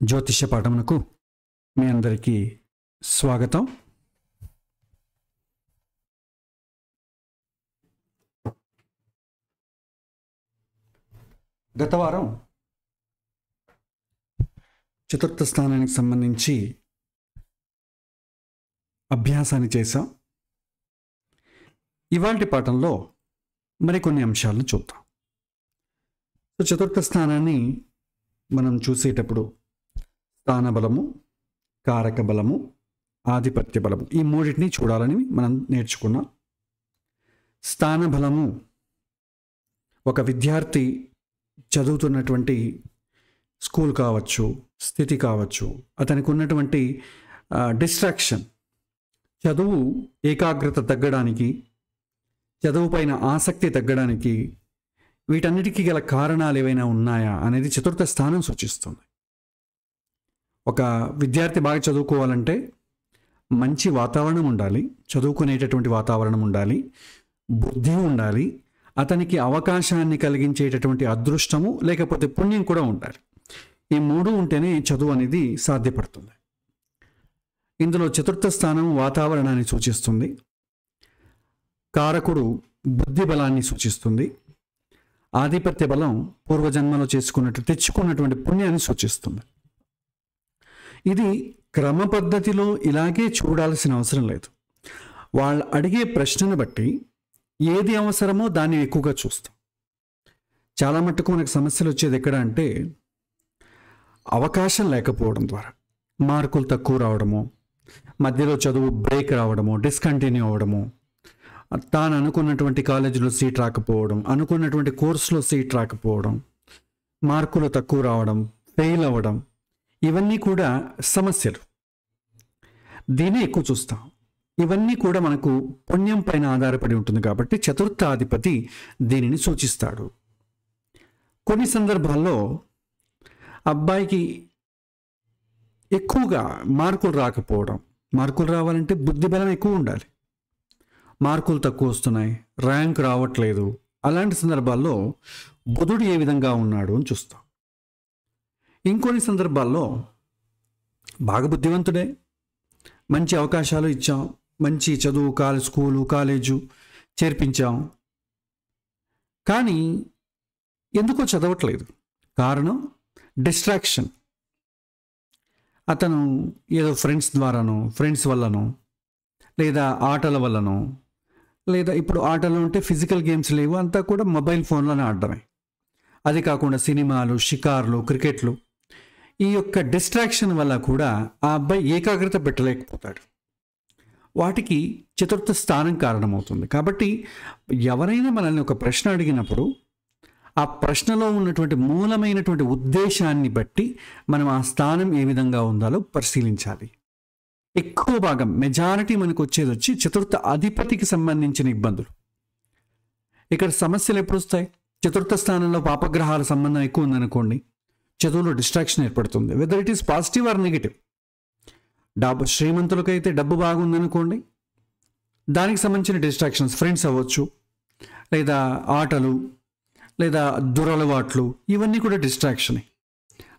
జ్యోతిష్య పాఠమునకు మీ అందరికీ స్వాగతం. గత వారం చతుర్థ స్థానానికి సంబంధించి అభ్యాసాన్ని చేశాం. ఇవాల్టి పాఠంలో మరికొన్ని అంశాలను చూద్దాం. చతుర్థ స్థానాన్ని మనం చూసేటప్పుడు స్థాన బలము, కారక బలము, ఆధిపత్య బలము, ఈ మూడింటిని చూడాలని మనం నేర్చుకున్నాం. స్థాన బలము ఒక విద్యార్థి చదువుతున్నటువంటి స్కూల్ కావచ్చు, స్థితి కావచ్చు, అతనికి ఉన్నటువంటి డిస్ట్రాక్షన్, చదువు ఏకాగ్రత తగ్గడానికి, చదువు పైన ఆసక్తి తగ్గడానికి, వీటన్నిటికీ గల కారణాలు ఏవైనా ఉన్నాయా అనేది చతుర్థ స్థానం సూచిస్తుంది. ఒక విద్యార్థి బాగా చదువుకోవాలంటే మంచి వాతావరణం ఉండాలి, చదువుకునేటటువంటి వాతావరణం ఉండాలి, బుద్ధి ఉండాలి, అతనికి అవకాశాన్ని కలిగించేటటువంటి అదృష్టము లేకపోతే పుణ్యం కూడా ఉండాలి. ఈ మూడు ఉంటేనే చదువు అనేది సాధ్యపడుతుంది. ఇందులో చతుర్థ స్థానం వాతావరణాన్ని సూచిస్తుంది, కారకుడు బుద్ధి బలాన్ని సూచిస్తుంది, ఆధిపత్య బలం పూర్వజన్మలో తెచ్చుకున్నటువంటి పుణ్యాన్ని సూచిస్తుంది. ఇది క్రమ పద్ధతిలో ఇలాగే చూడాల్సిన అవసరం లేదు. వాళ్ళు అడిగే ప్రశ్నను బట్టి ఏది అవసరమో దాన్ని ఎక్కువగా చూస్తాం. చాలా మట్టుకు మనకు సమస్యలు వచ్చేది ఎక్కడ అంటే అవకాశం లేకపోవడం ద్వారా మార్కులు తక్కువ రావడము, మధ్యలో చదువు బ్రేక్ రావడము, డిస్కంటిన్యూ అవ్వడము, తాను అనుకున్నటువంటి కాలేజీలో సీట్ రాకపోవడం, అనుకున్నటువంటి కోర్సులో సీట్ రాకపోవడం, మార్కులు తక్కువ రావడం, ఫెయిల్ అవ్వడం, ఇవన్నీ కూడా సమస్యలు. దీన్ని ఎక్కువ చూస్తాం. ఇవన్నీ కూడా మనకు పుణ్యం పైన ఆధారపడి ఉంటుంది కాబట్టి చతుర్థాధిపతి దీనిని సూచిస్తాడు. కొన్ని సందర్భాల్లో అబ్బాయికి ఎక్కువగా మార్కులు రాకపోవడం, మార్కులు రావాలంటే బుద్ధి బలం ఎక్కువ ఉండాలి, మార్కులు తక్కువ వస్తున్నాయి, ర్యాంక్ రావట్లేదు, అలాంటి సందర్భాల్లో బుధుడు ఏ విధంగా ఉన్నాడు అని చూస్తాం. ఇంకొన్ని సందర్భాల్లో బాగా బుద్ధివంతుడే, మంచి అవకాశాలు ఇచ్చాం, మంచి చదువు స్కూలు కాలేజు చేర్పించాం, కానీ ఎందుకో చదవట్లేదు. కారణం డిస్ట్రాక్షన్. అతను ఏదో ఫ్రెండ్స్ ద్వారానో, ఫ్రెండ్స్ వల్లనో, లేదా ఆటల వల్లనో, లేదా ఇప్పుడు ఆటలు ఉంటే ఫిజికల్ గేమ్స్ లేవు, అంతా కూడా మొబైల్ ఫోన్లోనే ఆడడమే. అది కాకుండా సినిమాలు, షికార్లు, క్రికెట్లు, ఈ యొక్క డిస్ట్రాక్షన్ వల్ల కూడా ఆ అబ్బాయి ఏకాగ్రత పెట్టలేకపోతాడు. వాటికి చతుర్థ స్థానం కారణమవుతుంది. కాబట్టి ఎవరైనా మనల్ని ఒక ప్రశ్న అడిగినప్పుడు ఆ ప్రశ్నలో ఉన్నటువంటి మూలమైనటువంటి ఉద్దేశాన్ని బట్టి మనం ఆ స్థానం ఏ విధంగా ఉండాలో పరిశీలించాలి. ఎక్కువ భాగం మెజారిటీ మనకు వచ్చి చతుర్థ అధిపతికి సంబంధించిన ఇబ్బందులు. ఇక్కడ సమస్యలు ఎప్పుడు వస్తాయి? చతుర్థ స్థానంలో పాపగ్రహాల సంబంధం ఎక్కువ ఉందనుకోండి, చదువులో డిస్ట్రాక్షన్ ఏర్పడుతుంది. Whether it is positive or negative. శ్రీమంతులకైతే డబ్బు బాగుందనుకోండి, దానికి సంబంధించిన డిస్ట్రాక్షన్స్ ఫ్రెండ్స్ అవ్వచ్చు, లేదా ఆటలు, లేదా దురలవాట్లు, ఇవన్నీ కూడా డిస్ట్రాక్షనే.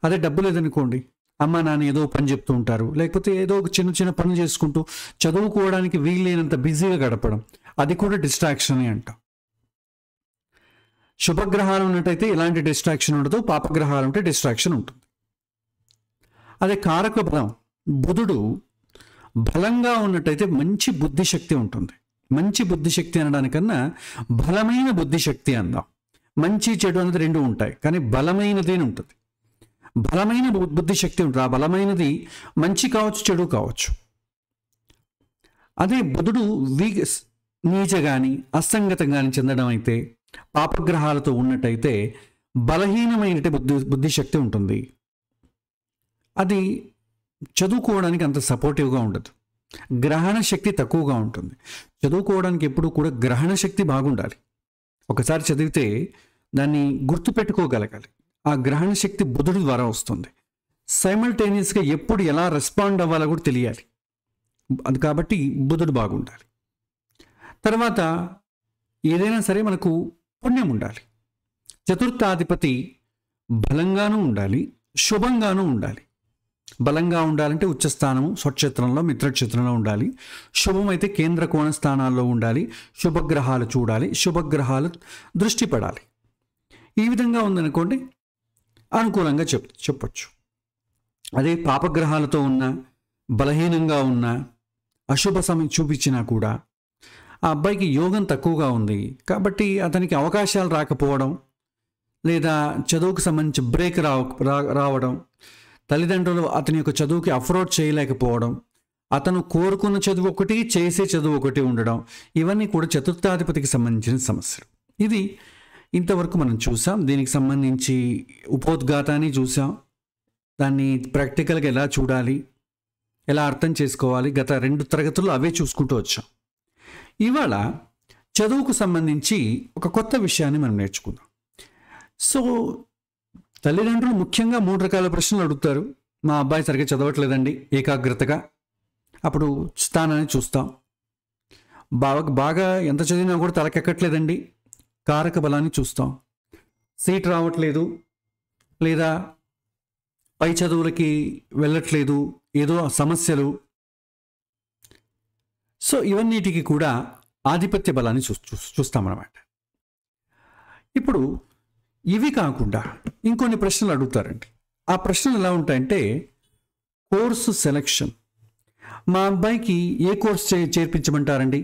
అదే డబ్బు లేదనుకోండి, అమ్మ నాన్న ఏదో పని చెప్తూ ఉంటారు, లేకపోతే ఏదో ఒక చిన్న చిన్న పనులు చేసుకుంటూ చదువుకోవడానికి వీలైనంత బిజీగా గడపడం, అది కూడా డిస్ట్రాక్షనే అంటాం. శుభగ్రహాలు ఉన్నట్టయితే ఇలాంటి డిస్ట్రాక్షన్ ఉండదు, పాపగ్రహాలు ఉంటే డిస్ట్రాక్షన్ ఉంటుంది. అదే కారక బలం బుధుడు బలంగా ఉన్నట్టయితే మంచి బుద్ధిశక్తి ఉంటుంది. మంచి బుద్ధిశక్తి అనడానికన్నా బలమైన బుద్ధిశక్తి అందాం. మంచి చెడు అనేది రెండు ఉంటాయి, కానీ బలమైనది ఉంటుంది. బలమైన బుద్ధిశక్తి ఉంటుంది. ఆ బలమైనది మంచి కావచ్చు, చెడు కావచ్చు. అదే బుధుడు నీచ కానీ అసంగతం కానీ చెందడం అయితే, పాపగ్రహాలతో ఉన్నట్టయితే బలహీనమైన బుద్ధిశక్తి ఉంటుంది. అది చదువుకోవడానికి అంత సపోర్టివ్గా ఉండదు. గ్రహణ శక్తి తక్కువగా ఉంటుంది. చదువుకోవడానికి ఎప్పుడు కూడా గ్రహణ శక్తి బాగుండాలి. ఒకసారి చదివితే దాన్ని గుర్తుపెట్టుకోగలగాలి. ఆ గ్రహణ శక్తి బుధుడి ద్వారా వస్తుంది. సైమల్టేనియస్గా ఎప్పుడు ఎలా రెస్పాండ్ అవ్వాలో కూడా తెలియాలి. అది కాబట్టి బుధుడు బాగుండాలి. తర్వాత ఏదైనా సరే మనకు పుణ్యం ఉండాలి. చతుర్థాధిపతి బలంగానూ ఉండాలి, శుభంగానూ ఉండాలి. బలంగా ఉండాలంటే ఉచ్చస్థానము స్వక్షేత్రంలో మిత్రక్షేత్రంలో ఉండాలి. శుభం అయితే కేంద్ర కోణ స్థానాల్లో ఉండాలి. శుభగ్రహాలు చూడాలి, శుభగ్రహాలు దృష్టి పడాలి. ఈ విధంగా ఉందనుకోండి అనుకూలంగా చెప్పొచ్చు. అదే పాపగ్రహాలతో ఉన్న, బలహీనంగా ఉన్న, అశుభ సమయం చూపించినా కూడా ఆ అబ్బాయికి యోగం తక్కువగా ఉంది కాబట్టి అతనికి అవకాశాలు రాకపోవడం, లేదా చదువుకు సంబంధించి బ్రేక్ రావడం, తల్లిదండ్రులు అతని యొక్క చదువుకి అఫోర్డ్ చేయలేకపోవడం, అతను కోరుకున్న చదువు ఒకటి, చేసే చదువు ఒకటి ఉండడం, ఇవన్నీ కూడా చతుర్థాధిపతికి సంబంధించిన సమస్యలు. ఇది ఇంతవరకు మనం చూసాం. దీనికి సంబంధించి ఉపోద్ఘాతాన్ని చూసాం. దాన్ని ప్రాక్టికల్గా ఎలా చూడాలి, ఎలా అర్థం చేసుకోవాలి, గత 2 తరగతుల్లో అవే చూసుకుంటూ వచ్చాం. ఇవాళ చదువుకు సంబంధించి ఒక కొత్త విషయాన్ని మనం నేర్చుకుందాం. సో తల్లిదండ్రులు ముఖ్యంగా 3 రకాల ప్రశ్నలు అడుగుతారు. మా అబ్బాయి సరిగ్గా చదవట్లేదండి ఏకాగ్రతగా, అప్పుడు స్థానాన్ని చూస్తాం. బాగా ఎంత చదివినా కూడా తలకెక్కట్లేదండి, కారక బలాన్ని చూస్తాం. సీట్ రావట్లేదు, లేదా పై చదువులకి వెళ్ళట్లేదు, ఏదో సమస్యలు. సో ఇవన్నిటికీ కూడా ఆధిపత్య బలాన్ని చూస్తామన్నమాట. ఇప్పుడు ఇవి కాకుండా ఇంకొన్ని ప్రశ్నలు అడుగుతారండి. ఆ ప్రశ్నలు ఎలా ఉంటాయంటే, కోర్సు సెలెక్షన్. మా అబ్బాయికి ఏ కోర్స్ చేర్పించమంటారండి?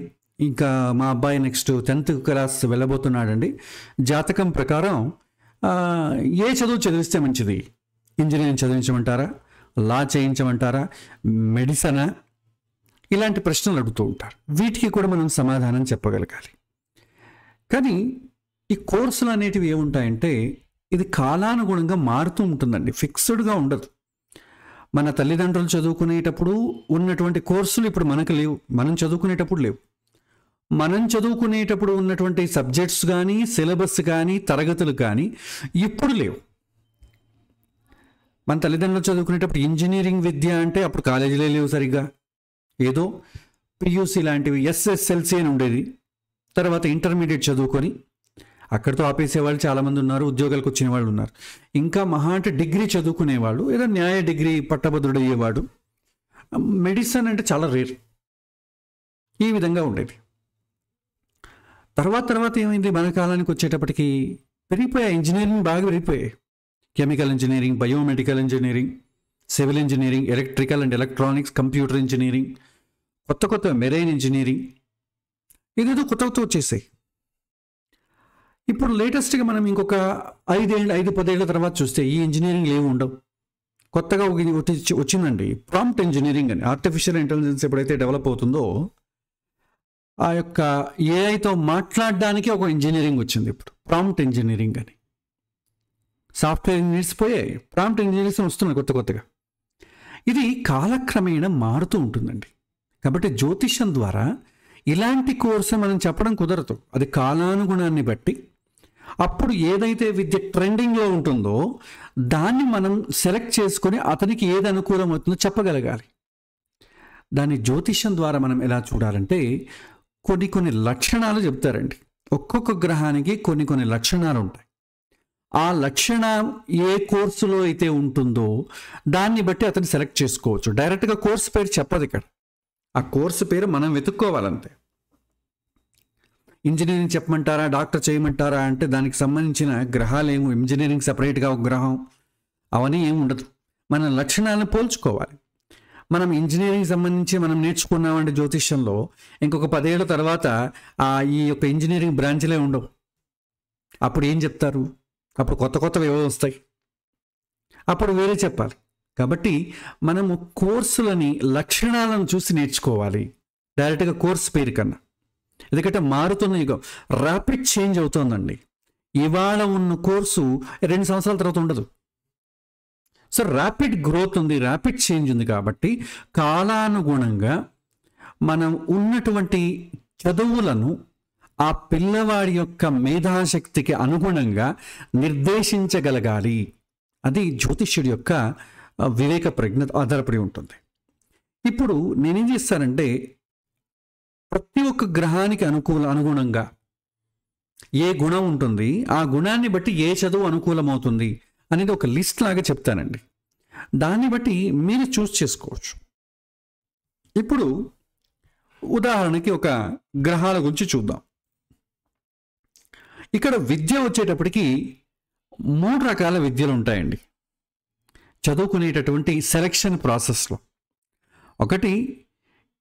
ఇంకా మా అబ్బాయి నెక్స్ట్ 10th క్లాస్ వెళ్ళబోతున్నాడండి. జాతకం ప్రకారం ఏ చదువు చదివిస్తే మంచిది? ఇంజనీరింగ్ చదివించమంటారా, లా చేయించమంటారా, మెడిసినా? ఇలాంటి ప్రశ్నలు అడుగుతూ ఉంటారు. వీటికి కూడా మనం సమాధానం చెప్పగలగాలి. కానీ ఈ కోర్సులు అనేటివి ఏముంటాయంటే, ఇది కాలానుగుణంగా మారుతూ ఉంటుందండి, ఫిక్స్డ్గా ఉండదు. మన తల్లిదండ్రులు చదువుకునేటప్పుడు ఉన్నటువంటి కోర్సులు ఇప్పుడు మనకు లేవు, మనం చదువుకునేటప్పుడు లేవు. మనం చదువుకునేటప్పుడు ఉన్నటువంటి సబ్జెక్ట్స్ కానీ, సిలబస్ కానీ, తరగతులు కానీ ఇప్పుడు లేవు. మన తల్లిదండ్రులు చదువుకునేటప్పుడు ఇంజనీరింగ్ విద్య అంటే అప్పుడు కాలేజీలే లేవు సరిగ్గా. ఏదో పియూసీ లాంటివి, ఎస్ఎస్ఎల్సీ అని ఉండేది. తర్వాత ఇంటర్మీడియట్ చదువుకొని అక్కడితో ఆపేసేవాళ్ళు చాలామంది ఉన్నారు, ఉద్యోగాలకు వచ్చిన వాళ్ళు ఉన్నారు. ఇంకా మహా అంటే డిగ్రీ చదువుకునేవాళ్ళు, ఏదో న్యాయ డిగ్రీ పట్టభద్రుడు అయ్యేవాడు. మెడిసిన్ అంటే చాలా రేర్. ఈ విధంగా ఉండేది. తర్వాత ఏమైంది, మన కాలానికి వచ్చేటప్పటికి పెరిగిపోయాయి, ఇంజనీరింగ్ బాగా పెరిగిపోయాయి. Chemical engineering, biomedical engineering, civil engineering, electrical and electronics, computer engineering, కొత్త మెరైన్ ఇంజనీరింగ్, ఇదేదో కొత్త వచ్చేసాయి. ఇప్పుడు లేటెస్ట్గా మనం ఇంకొక 5-10 ఏళ్ళ తర్వాత చూస్తే ఈ ఇంజనీరింగ్ ఏమి ఉండవు. కొత్తగా వచ్చిందండి ప్రాంప్ట్ ఇంజనీరింగ్ అని. ఆర్టిఫిషియల్ ఇంటెలిజెన్స్ ఎప్పుడైతే డెవలప్ అవుతుందో, ఆ యొక్క ఏఐతో మాట్లాడడానికి ఒక ఇంజనీరింగ్ వచ్చింది ఇప్పుడు, ప్రాంప్ట్ ఇంజనీరింగ్ అని. సాఫ్ట్వేర్ ఇంజనీర్స్ పోయాయి, ప్రాంప్ట్ ఇంజనీర్స్ వస్తున్నాయి కొత్తగా. ఇది కాలక్రమేణా మారుతూ ఉంటుందండి. కాబట్టి జ్యోతిష్యం ద్వారా ఇలాంటి కోర్సు మనం చెప్పడం కుదరదు. అది కాలానుగుణాన్ని బట్టి అప్పుడు ఏదైతే విద్య ట్రెండింగ్లో ఉంటుందో దాన్ని మనం సెలెక్ట్ చేసుకొని అతనికి ఏది అనుకూలం అవుతుందో చెప్పగలగాలి. దాన్ని జ్యోతిష్యం ద్వారా మనం ఎలా చూడాలంటే, కొన్ని లక్షణాలు చెప్తారండి. ఒక్కొక్క గ్రహానికి కొన్ని లక్షణాలు ఉంటాయి. ఆ లక్షణం ఏ కోర్సులో అయితే ఉంటుందో దాన్ని బట్టి అతను సెలెక్ట్ చేసుకోవచ్చు. డైరెక్ట్గా కోర్సు పేరు చెప్పదు ఇక్కడ, ఆ కోర్సు పేరు మనం వెతుక్కోవాలంతే. ఇంజనీరింగ్ చెప్పమంటారా, డాక్టర్ చేయమంటారా అంటే దానికి సంబంధించిన గ్రహాలు ఏమో, ఇంజనీరింగ్ సపరేట్గా ఒక గ్రహం అవన్నీ ఏమి ఉండదు. మన లక్షణాలను పోల్చుకోవాలి. మనం ఇంజనీరింగ్ సంబంధించి మనం నేర్చుకున్నామంటే జ్యోతిష్యంలో ఇంకొక 10 ఏళ్ళ తర్వాత ఈ యొక్క ఇంజనీరింగ్ బ్రాంచ్లే ఉండవు. అప్పుడు ఏం చెప్తారు? అప్పుడు కొత్తవి ఏవో వస్తాయి, అప్పుడు వేరే చెప్పాలి. కాబట్టి మనము కోర్సులని లక్షణాలను చూసి నేర్చుకోవాలి డైరెక్ట్గా కోర్సు పేరు కన్నా. ఎందుకంటే మారుతున్న యుగం, ర్యాపిడ్ చేంజ్ అవుతుందండి. ఇవాళ ఉన్న కోర్సు 2 సంవత్సరాల తర్వాత ఉండదు. సో ర్యాపిడ్ గ్రోత్ ఉంది, ర్యాపిడ్ చేంజ్ ఉంది. కాబట్టి కాలానుగుణంగా మనం ఉన్నటువంటి చదువులను ఆ పిల్లవాడి యొక్క మేధాశక్తికి అనుగుణంగా నిర్దేశించగలగాలి. అది జ్యోతిష్యుడి యొక్క వివేక ప్రజ్ఞ ఆధారపడి ఉంటుంది. ఇప్పుడు నేనేం చేస్తానంటే, ప్రతి ఒక్క గ్రహానికి అనుగుణంగా ఏ గుణం ఉంటుంది, ఆ గుణాన్ని బట్టి ఏ చదువు అనుకూలమవుతుంది అనేది ఒక లిస్ట్ లాగా చెప్తానండి. దాన్ని బట్టి మీరు చూస్ చేసుకోవచ్చు. ఇప్పుడు ఉదాహరణకి ఒక గ్రహాల గురించి చూద్దాం. ఇక్కడ విద్య వచ్చేటప్పటికి 3 రకాల విద్యలు ఉంటాయండి చదువుకునేటటువంటి సెలక్షన్ ప్రాసెస్లో. ఒకటి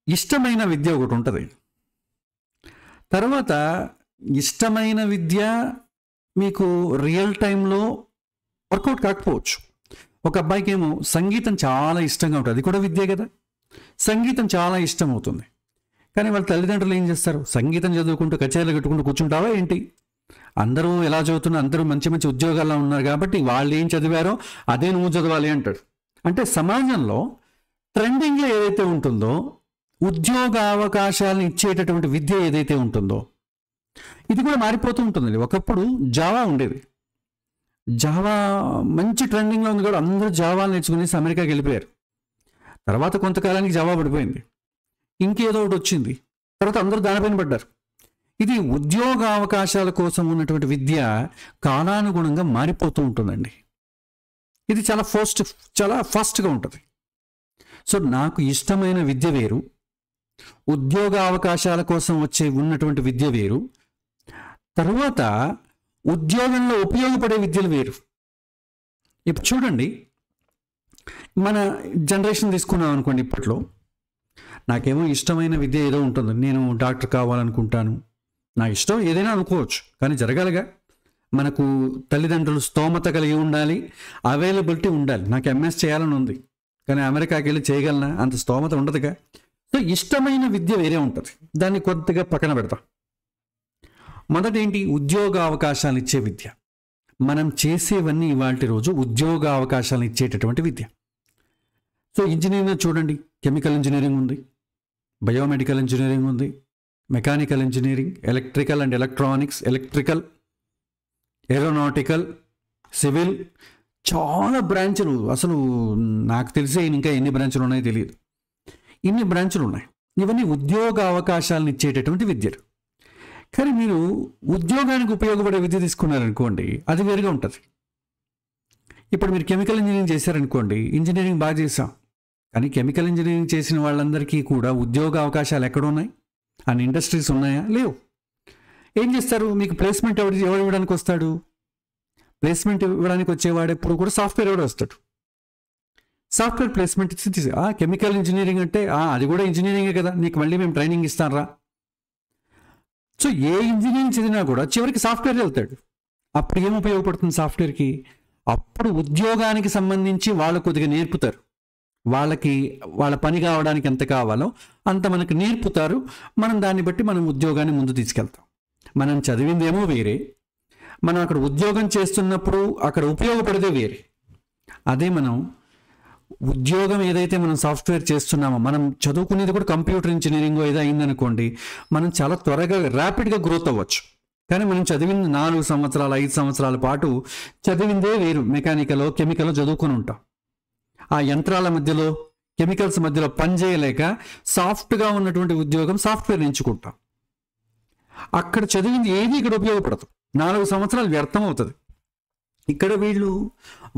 ఇష్టమైన విద్య ఒకటి ఉంటుంది. తర్వాత ఇష్టమైన విద్య మీకు రియల్ టైంలో వర్కౌట్ కాకపోవచ్చు. ఒక అబ్బాయికి ఏమో సంగీతం చాలా ఇష్టంగా ఉంటుంది, అది కూడా విద్యే కదా. సంగీతం చాలా ఇష్టం అవుతుంది, కానీ వాళ్ళ తల్లిదండ్రులు ఏం చేస్తారు? సంగీతం చదువుకుంటూ కచేరీలు కట్టుకుంటూ కూర్చుంటావా ఏంటి? అందరూ ఎలా చదువుతున్నా, అందరూ మంచి మంచి ఉద్యోగాల్లో ఉన్నారు కాబట్టి వాళ్ళు ఏం చదివారో అదే నువ్వు చదవాలి అంటాడు. అంటే సమాజంలో ట్రెండింగ్లో ఏదైతే ఉంటుందో, ఉద్యోగ అవకాశాలను ఇచ్చేటటువంటి విద్య ఏదైతే ఉంటుందో, ఇది కూడా మారిపోతూ ఉంటుంది. ఒకప్పుడు జావా ఉండేది, జావా మంచి ట్రెండింగ్లో ఉంది కూడా అందరూ జావా నేర్చుకునేసి అమెరికాకి వెళ్ళిపోయారు. తర్వాత కొంతకాలానికి జావా పడిపోయింది, ఇంకేదో ఒకటి వచ్చింది, తర్వాత అందరూ దానిపైన పడ్డారు. ఇది ఉద్యోగ అవకాశాల కోసం ఉన్నటువంటి విద్య కాలానుగుణంగా మారిపోతూ ఉంటుందండి. ఇది చాలా ఫాస్ట్గా ఉంటుంది. సో నాకు ఇష్టమైన విద్య వేరు, ఉద్యోగ అవకాశాల కోసం ఉన్నటువంటి విద్య వేరు, తర్వాత ఉద్యోగంలో ఉపయోగపడే విద్యలు వేరు. ఇప్పుడు చూడండి, మన జనరేషన్ తీసుకున్నాం అనుకోండి. ఇప్పట్లో నాకేమో ఇష్టమైన విద్య ఏదో ఉంటుంది, నేను డాక్టర్ కావాలనుకుంటాను, నా ఇష్టం ఏదైనా అనుకోవచ్చు, కానీ జరగాలిగా. మనకు తల్లిదండ్రులు స్తోమత కలిగి ఉండాలి, అవైలబిలిటీ ఉండాలి. నాకు ఎంఎస్ చేయాలని ఉంది, కానీ అమెరికాకి వెళ్ళి చేయగలనా? అంత స్తోమత ఉండదుగా. సో ఇష్టమైన విద్య వేరే ఉంటుంది, దాన్ని కొద్దిగా పక్కన పెడతాం. మొదటి ఏంటి? ఉద్యోగ అవకాశాలు ఇచ్చే విద్య. మనం చేసేవన్నీ ఇవాళ రోజు ఉద్యోగ అవకాశాలు ఇచ్చేటటువంటి విద్య. సో ఇంజనీరింగ్ చూడండి, కెమికల్ ఇంజనీరింగ్ ఉంది, బయోమెడికల్ ఇంజనీరింగ్ ఉంది, mechanical engineering, electrical and electronics, electrical, aeronautical, civil, చాలా బ్రాంచులు. అసలు నాకు తెలిసే ఇంకా ఎన్ని బ్రాంచులు ఉన్నాయో తెలియదు, ఇన్ని బ్రాంచులు ఉన్నాయి. ఇవన్నీ ఉద్యోగ అవకాశాలను ఇచ్చేటటువంటి విద్యలు. కానీ మీరు ఉద్యోగానికి ఉపయోగపడే విద్య తీసుకున్నారనుకోండి, అది వేరుగా ఉంటుంది. ఇప్పుడు మీరు కెమికల్ ఇంజనీరింగ్ చేశారనుకోండి, ఇంజనీరింగ్ బాగా చేసాం, కానీ కెమికల్ ఇంజనీరింగ్ చేసిన వాళ్ళందరికీ కూడా ఉద్యోగ అవకాశాలు ఎక్కడ ఉన్నాయి? అన్ని ఇండస్ట్రీస్ ఉన్నాయా? లేవు. ఏం చేస్తారు? మీకు ప్లేస్మెంట్ ఎవరు ఇవ్వడానికి వస్తాడు? ప్లేస్మెంట్ ఇవ్వడానికి వచ్చేవాడు ఎప్పుడు కూడా సాఫ్ట్వేర్ ఎవడు వస్తాడు. సాఫ్ట్వేర్ ప్లేస్మెంట్ ఇచ్చి కెమికల్ ఇంజనీరింగ్ అంటే అది కూడా ఇంజనీరింగే కదా, నీకు మళ్ళీ మేము ట్రైనింగ్ ఇస్తానరా. సో ఏ ఇంజనీరింగ్ చదివినా కూడా చివరికి సాఫ్ట్వేర్ వెళ్తాడు. అప్పుడు ఏం ఉపయోగపడుతుంది సాఫ్ట్వేర్కి? అప్పుడు ఉద్యోగానికి సంబంధించి వాళ్ళు కొద్దిగా నేర్పుతారు, వాళ్ళకి వాళ్ళ పని కావడానికి ఎంత కావాలో అంత మనకు నేర్పుతారు. మనం దాన్ని బట్టి మనం ఉద్యోగాన్ని ముందు తీసుకెళ్తాం. మనం చదివిందేమో వేరే, మనం అక్కడ ఉద్యోగం చేస్తున్నప్పుడు అక్కడ ఉపయోగపడేదే వేరే. అదే మనం ఉద్యోగం ఏదైతే మనం సాఫ్ట్వేర్ చేస్తున్నామో, మనం చదువుకునేది కూడా కంప్యూటర్ ఇంజనీరింగ్ ఏదో అయిందనుకోండి, మనం చాలా త్వరగా ర్యాపిడ్గా గ్రోత్ అవ్వచ్చు. కానీ మనం చదివింది 4 సంవత్సరాలు 5 సంవత్సరాల పాటు చదివిందే వేరు. మెకానికల్ కెమికల్ చదువుకొని ఉంటాం, ఆ యంత్రాల మధ్యలో కెమికల్స్ మధ్యలో పనిచేయలేక సాఫ్ట్గా ఉన్నటువంటి ఉద్యోగం సాఫ్ట్వేర్ ఎంచుకుంటాం. అక్కడ చదివింది ఏది ఇక్కడ ఉపయోగపడదు, 4 సంవత్సరాలు వ్యర్థం అవుతుంది. ఇక్కడ వీళ్ళు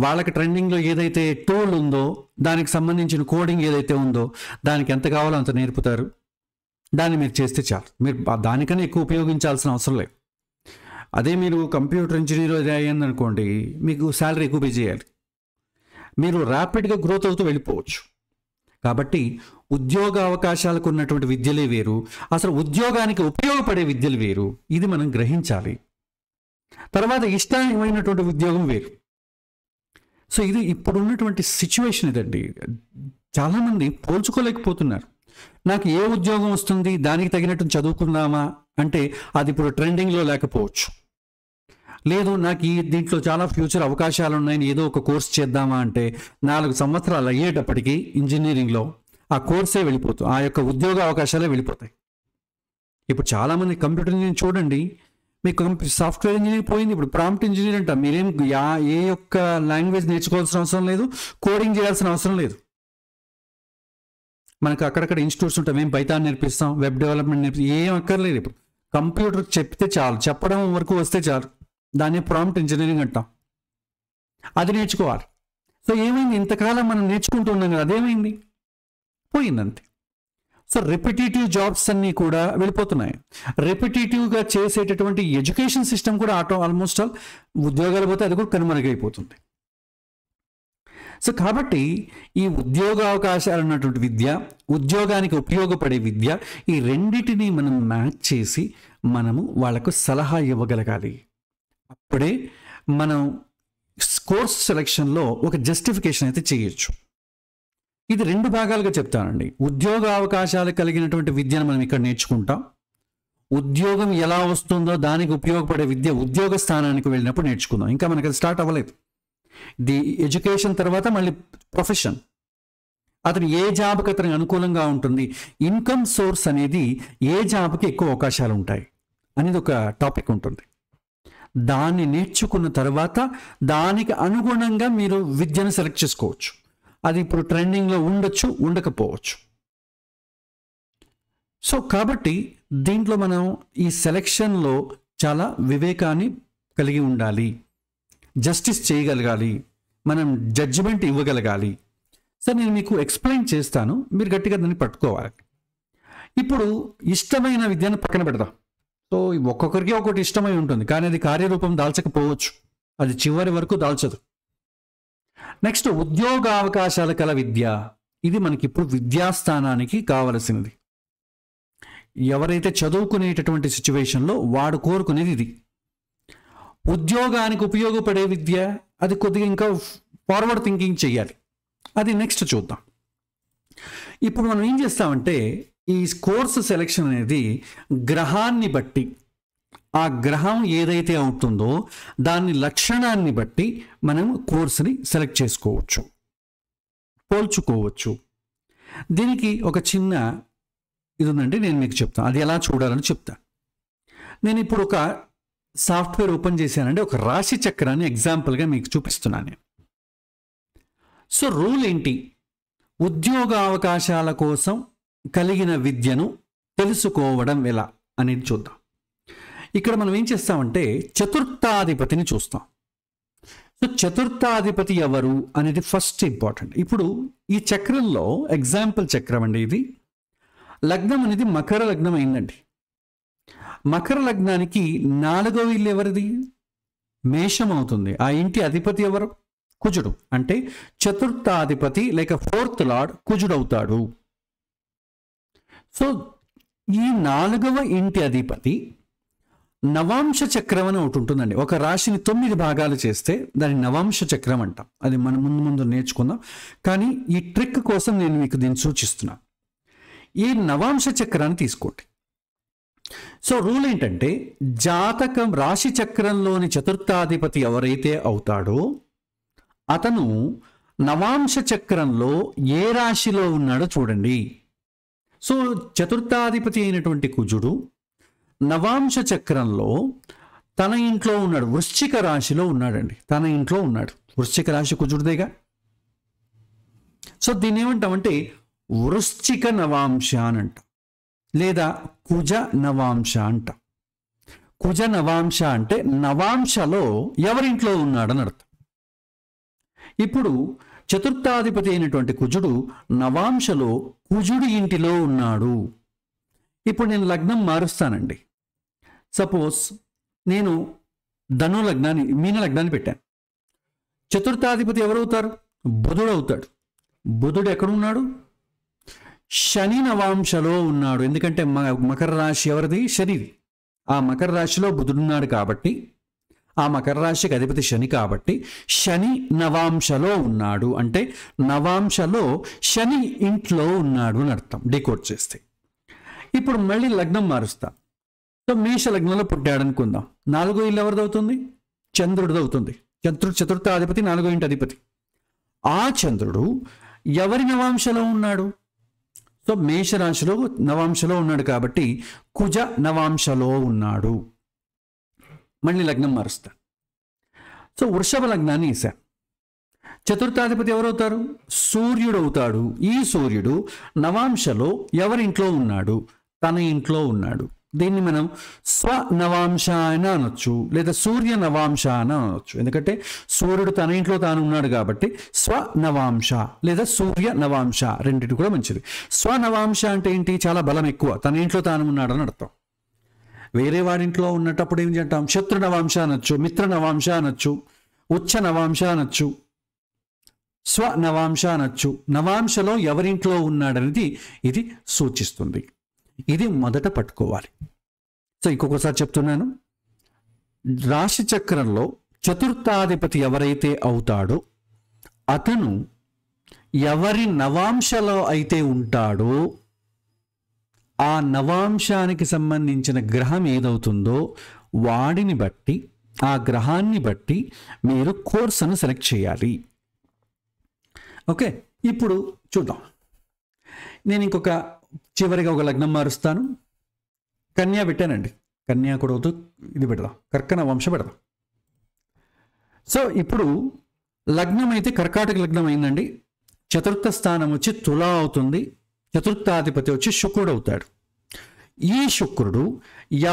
వాళ్ళకి ట్రెండింగ్లో ఏదైతే టూల్ ఉందో, దానికి సంబంధించిన కోడింగ్ ఏదైతే ఉందో, దానికి ఎంత కావాలో అంత నేర్పుతారు. దాన్ని మీరు చేస్తే చాలు, మీరు దానికన్నా ఎక్కువ ఉపయోగించాల్సిన అవసరం లేదు. అదే మీరు కంప్యూటర్ ఇంజనీర్ అది అయ్యిందనుకోండి, మీకు శాలరీ ఎక్కువ పే చేయాలి, మీరు ర్యాపిడ్గా గ్రోత్ అవుతూ వెళ్ళిపోవచ్చు. కాబట్టి ఉద్యోగ అవకాశాలకు ఉన్నటువంటి విద్యలే వేరు, అసలు ఉద్యోగానికి ఉపయోగపడే విద్యలు వేరు. ఇది మనం గ్రహించాలి. తర్వాత ఇష్టమైనటువంటి ఉద్యోగం వేరు. సో ఇది ఇప్పుడున్నటువంటి సిచ్యువేషన్ ఇదండి. చాలామంది పోల్చుకోలేకపోతున్నారు. నాకు ఏ ఉద్యోగం వస్తుంది, దానికి తగినట్టు చదువుకుందామా అంటే అది ఇప్పుడు ట్రెండింగ్లో లేకపోవచ్చు. లేదు, నాకు దీంట్లో చాలా ఫ్యూచర్ అవకాశాలు ఉన్నాయని ఏదో ఒక కోర్స్ చేద్దామా అంటే 4 సంవత్సరాలు అయ్యేటప్పటికీ ఇంజనీరింగ్లో ఆ కోర్సే వెళ్ళిపోతుంది, ఆ యొక్క ఉద్యోగ అవకాశాలే వెళ్ళిపోతాయి. ఇప్పుడు చాలామంది కంప్యూటర్ ఇంజనీరింగ్ చూడండి, మీకు సాఫ్ట్వేర్ ఇంజనీరింగ్ పోయింది, ఇప్పుడు ప్రాంప్ట్ ఇంజనీర్ అంట. మీరేం ఏ యొక్క లాంగ్వేజ్ నేర్చుకోవాల్సిన అవసరం లేదు, కోడింగ్ చేయాల్సిన అవసరం లేదు. మనకు అక్కడక్కడ ఇన్స్టిట్యూట్స్ ఉంటాయి, మేము పైథాన్ నేర్పిస్తాం, వెబ్ డెవలప్మెంట్ నేర్పిస్తాం, ఏం అక్కర్లేదు. ఇప్పుడు కంప్యూటర్ చెప్తే చాలు, చెప్పడం వరకు వస్తే చాలు, దాన్ని ప్రాంప్ట్ ఇంజనీరింగ్ అంటాం. అది నేర్చుకోవాలి. సో ఏమైంది, ఇంతకాలం మనం నేర్చుకుంటూ ఉన్నాం కదా, అదేమైంది, పోయిందంతే. సో రిపిటేటివ్ జాబ్స్ అన్నీ కూడా వెళ్ళిపోతున్నాయి. రిపిటేటివ్గా చేసేటటువంటి ఎడ్యుకేషన్ సిస్టమ్ కూడా ఆల్మోస్ట్ ఆల్ ఉద్యోగాలు పోతే అది కూడా కనుమరుగైపోతుంది. సో కాబట్టి ఈ ఉద్యోగ అవకాశాలు ఉన్నటువంటి విద్య, ఉద్యోగానికి ఉపయోగపడే విద్య, ఈ రెండిటిని మనం మ్యాచ్ చేసి మనము వాళ్ళకు సలహా ఇవ్వగలగాలి. అప్పుడే మనం కోర్స్ సెలెక్షన్లో ఒక జస్టిఫికేషన్ అయితే చేయొచ్చు. ఇది 2 భాగాలుగా చెప్తానండి. ఉద్యోగ అవకాశాలు కలిగినటువంటి విద్యను మనం ఇక్కడ నేర్చుకుంటాం. ఉద్యోగం ఎలా వస్తుందో దానికి ఉపయోగపడే విద్య ఉద్యోగ స్థానానికి వెళ్ళినప్పుడు నేర్చుకుందాం. ఇంకా మనకి అది స్టార్ట్ అవ్వలేదు. ది ఎడ్యుకేషన్ తర్వాత మళ్ళీ ప్రొఫెషన్, అతను ఏ జాబ్కి అతనికి అనుకూలంగా ఉంటుంది, ఇన్కమ్ సోర్స్ అనేది ఏ జాబ్కి ఎక్కువ అవకాశాలు ఉంటాయి అనేది ఒక టాపిక్ ఉంటుంది. దాన్ని నేర్చుకున్న తర్వాత దానికి అనుగుణంగా మీరు విద్యను సెలెక్ట్ చేసుకోవచ్చు. అది ఇప్పుడు ట్రెండింగ్లో ఉండొచ్చు, ఉండకపోవచ్చు. సో కాబట్టి దీంట్లో మనం ఈ సెలెక్షన్లో చాలా వివేకాన్ని కలిగి ఉండాలి, జస్టిస్ చేయగలగాలి, మనం జడ్జిమెంట్ ఇవ్వగలగాలి. సార్ నేను మీకు ఎక్స్ప్లెయిన్ చేస్తాను, మీరు గట్టిగా దాన్ని పట్టుకోవాలి. ఇప్పుడు ఇష్టమైన విద్యను పక్కన పెడదాం. సో ఒక్కొక్కరికి ఒకటి ఇష్టమై ఉంటుంది, కానీ అది కార్యరూపం దాల్చకపోవచ్చు, అది చివరి వరకు దాల్చదు. నెక్స్ట్ ఉద్యోగ అవకాశాల కల విద్య, ఇది మనకి ఇప్పుడు విద్యాస్థానానికి కావలసినది. ఎవరైతే చదువుకునేటటువంటి సిచ్యువేషన్లో వాడు కోరుకునేది ఇది. ఉద్యోగానికి ఉపయోగపడే విద్య, అది కొద్దిగా ఇంకా ఫార్వర్డ్ థింకింగ్ చేయాలి, అది నెక్స్ట్ చూద్దాం. ఇప్పుడు మనం ఏం చేస్తామంటే ఈ కోర్సు సెలెక్షన్ అనేది గ్రహాన్ని బట్టి, ఆ గ్రహం ఏదైతే అవుతుందో దాని లక్షణాన్ని బట్టి మనం కోర్సుని సెలెక్ట్ చేసుకోవచ్చు, పోల్చుకోవచ్చు. దీనికి ఒక చిన్న ఇది ఉందండి, నేను మీకు చెప్తాను అది ఎలా చూడాలని చెప్తాను. నేను ఇప్పుడు ఒక సాఫ్ట్వేర్ ఓపెన్ చేశానండి, ఒక రాశి చక్రాన్ని ఎగ్జాంపుల్గా మీకు చూపిస్తున్నాను నేను. సో రూల్ ఏంటి, ఉద్యోగ అవకాశాల కోసం కలిగిన విద్యను తెలుసుకోవడం ఎలా అనేది చూద్దాం. ఇక్కడ మనం ఏం చేస్తామంటే చతుర్థాధిపతిని చూస్తాం. సో చతుర్థాధిపతి ఎవరు అనేది ఫస్ట్ ఇంపార్టెంట్. ఇప్పుడు ఈ చక్రంలో ఎగ్జాంపుల్ చక్రం అండి ఇది. లగ్నం అనేది మకర లగ్నం అయిందండి. మకర లగ్నానికి 4వ ఇల్లు ఎవరిది, మేషం అవుతుంది. ఆ ఇంటి అధిపతి ఎవరు, కుజుడు. అంటే చతుర్థాధిపతి లేక 4th లార్డ్ కుజుడు అవుతాడు. సో ఈ 4వ ఇంటి అధిపతి నవాంశ చక్రం అని ఒకటి ఉంటుందండి. ఒక రాశిని 9 భాగాలు చేస్తే దాన్ని నవాంశ చక్రం అంటాం. అది మనం ముందు ముందు కానీ ఈ ట్రిక్ కోసం నేను మీకు దీన్ని సూచిస్తున్నాను. ఈ నవాంశ చక్రాన్ని తీసుకోండి. సో రూల్ ఏంటంటే జాతకం రాశి చక్రంలోని చతుర్థాధిపతి ఎవరైతే అవుతాడో అతను నవాంశ చక్రంలో ఏ రాశిలో ఉన్నాడో చూడండి. సో చతుర్థాధిపతి అయినటువంటి కుజుడు నవాంశ చక్రంలో తన ఇంట్లో ఉన్నాడు, వృశ్చిక రాశిలో ఉన్నాడండి. తన ఇంట్లో ఉన్నాడు, వృశ్చిక రాశి కుజుడిదేగా. సో దీన్ని ఏమంటామంటే వృశ్చిక నవాంశ అని అంటాం, లేదా కుజ నవాంశ అంటాం. కుజ నవాంశ అంటే నవాంశలో ఎవరింట్లో ఉన్నాడని అర్థం. ఇప్పుడు చతుర్థాధిపతి అయినటువంటి కుజుడు నవాంశలో కుజుడి ఇంటిలో ఉన్నాడు. ఇప్పుడు నేను లగ్నం మారుస్తానండి. సపోజ్ నేను ధను లగ్నాన్ని, మీన లగ్నాన్ని పెట్టాను. చతుర్థాధిపతి ఎవరవుతారు, బుధుడు అవుతాడు. బుధుడు ఎక్కడున్నాడు, శని నవాంశలో ఉన్నాడు. ఎందుకంటే మకర రాశి ఎవరిది, శనిది. ఆ మకర రాశిలో బుధుడున్నాడు కాబట్టి, ఆ మకర రాశికి అధిపతి శని కాబట్టి శని నవాంశలో ఉన్నాడు. అంటే నవాంశలో శని ఇంట్లో ఉన్నాడు అని అర్థం డీకోడ్ చేస్తే. ఇప్పుడు మళ్ళీ లగ్నం మారుస్తా. సో మేష లగ్నంలో పుట్టాడు అనుకుందాం. 4వ ఇల్లు ఎవరిది అవుతుంది, చంద్రుడిది అవుతుంది. చతుర్థాధిపతి 4వ ఇంటి అధిపతి. ఆ చంద్రుడు ఎవరి నవాంశలో ఉన్నాడు, సో మేషరాశిలో నవాంశలో ఉన్నాడు కాబట్టి కుజ నవాంశలో ఉన్నాడు. మళ్ళీ లగ్నం మారుస్తా. సో వృషభ లగ్నాన్ని వేసాను. చతుర్థాధిపతి ఎవరవుతారు, సూర్యుడు అవుతాడు. ఈ సూర్యుడు నవాంశలో ఎవరింట్లో ఉన్నాడు, తన ఇంట్లో ఉన్నాడు. దీన్ని మనం స్వనవాంశ అని అనొచ్చు, లేదా సూర్య నవాంశ అని అనొచ్చు. ఎందుకంటే సూర్యుడు తన ఇంట్లో తాను ఉన్నాడు కాబట్టి స్వనవాంశ లేదా సూర్య నవాంశ రెండింటి కూడా మంచిది. స్వనవాంశ అంటే ఏంటి? చాలా బలం ఎక్కువ, తన ఇంట్లో తాను ఉన్నాడని అర్థం. వేరే వాడింట్లో ఉన్నటప్పుడు ఏం చేద్దాం? శత్రు నవాంశ అనొచ్చు, మిత్ర నవాంశ అనొచ్చు, ఉచ్చ నవాంశ అనొచ్చు, స్వనవాంశ అనొచ్చు. నవాంశలో ఎవరింట్లో ఉన్నాడనేది ఇది సూచిస్తుంది. ఇది మొదట పట్టుకోవాలి. సో ఇంకొకసారి చెప్తున్నాను, రాశి చక్రంలో చతుర్థాధిపతి ఎవరైతే అవుతాడో అతను ఎవరి నవాంశలో అయితే ఉంటాడో ఆ నవాంశానికి సంబంధించిన గ్రహం ఏదవుతుందో వాడిని బట్టి, ఆ గ్రహాన్ని బట్టి మీరు కోర్సును సెలెక్ట్ చేయాలి. ఓకే, ఇప్పుడు చూద్దాం. నేను ఇంకొక చివరిగా ఒక లగ్నం మారుస్తాను. కన్యా పెట్టానండి, కన్యా కూడా అవుతుంది, ఇది పెడదాం, కర్కన వంశ పెడదాం. సో ఇప్పుడు లగ్నం అయితే కర్కాటక లగ్నం అయిందండి. చతుర్థ స్థానం వచ్చి తులా అవుతుంది. చతుర్థాధిపతి వచ్చి శుక్రుడు అవుతాడు. ఈ శుక్రుడు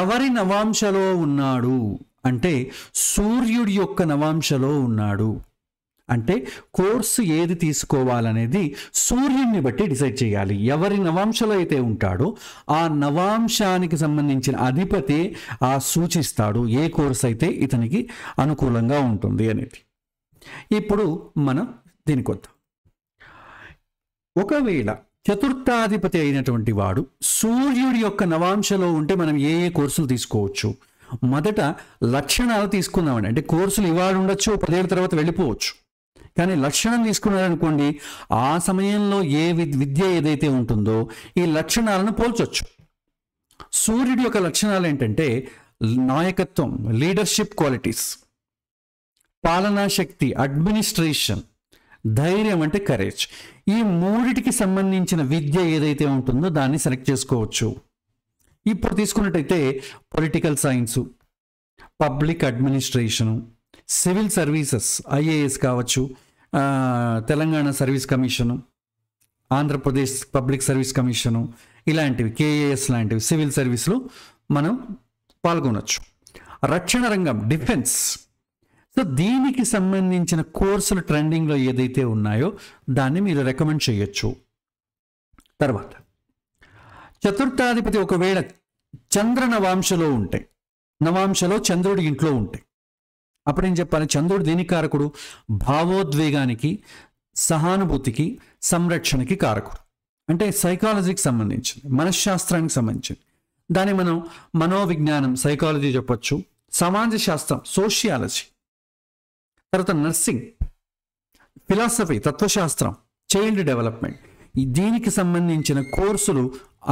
ఎవరి నవాంశలో ఉన్నాడు అంటే సూర్యుడి యొక్క నవాంశలో ఉన్నాడు. అంటే కోర్సు ఏది తీసుకోవాలనేది సూర్యుడిని బట్టి డిసైడ్ చేయాలి. ఎవరి నవాంశలో అయితే ఉంటాడో ఆ నవాంశానికి సంబంధించిన అధిపతి ఆ సూచిస్తాడు ఏ కోర్సు అయితే ఇతనికి అనుకూలంగా ఉంటుంది అనేది. ఇప్పుడు మనం దీనికి వద్దాం. ఒకవేళ చతుర్థాధిపతి అయినటువంటి వాడు సూర్యుడి యొక్క నవాంశలో ఉంటే మనం ఏ ఏ కోర్సులు తీసుకోవచ్చు? మొదట లక్షణాలు తీసుకుందామండి. అంటే కోర్సులు ఇవాళ ఉండొచ్చు, 10 ఏళ్ళ తర్వాత వెళ్ళిపోవచ్చు. కానీ లక్షణం తీసుకున్నారనుకోండి, ఆ సమయంలో ఏ విద్య ఏదైతే ఉంటుందో ఈ లక్షణాలను పోల్చొచ్చు. సూర్యుడి యొక్క లక్షణాలు ఏంటంటే నాయకత్వం, లీడర్షిప్ క్వాలిటీస్, పాలనా శక్తి, అడ్మినిస్ట్రేషన్, ధైర్యం అంటే కరేజ్. ఈ మూడిటికి సంబంధించిన విద్య ఏదైతే ఉంటుందో దాన్ని సెలెక్ట్ చేసుకోవచ్చు. ఇప్పుడు తీసుకున్నట్టయితే political science, public administration, civil services, IAS కావచ్చు, Telangana service commission, Andhra Pradesh public service commission, ఇలాంటివి కేఏఎస్ లాంటివి సివిల్ సర్వీస్లో మనం పాల్గొనవచ్చు. రక్షణ రంగం, డిఫెన్స్. సో దీనికి సంబంధించిన కోర్సులు ట్రెండింగ్లో ఏదైతే ఉన్నాయో దాన్ని మీరు రికమెండ్ చేయొచ్చు. తర్వాత చతుర్థాధిపతి ఒకవేళ చంద్ర నవాంశలో ఉంటే, నవాంశలో చంద్రుడి ఇంట్లో ఉంటే అప్పుడేం చెప్పాలి? చంద్రుడు దేనికి కారకుడు? భావోద్వేగానికి, సహానుభూతికి, సంరక్షణకి కారకుడు. అంటే సైకాలజీకి సంబంధించింది, మనశ్శాస్త్రానికి సంబంధించింది. దాన్ని మనం మనోవిజ్ఞానం, సైకాలజీ చెప్పొచ్చు, సమాజ శాస్త్రం, సోషియాలజీ, తర్వాత నర్సింగ్, ఫిలాసఫీ, తత్వశాస్త్రం, చైల్డ్ డెవలప్మెంట్. దీనికి సంబంధించిన కోర్సులు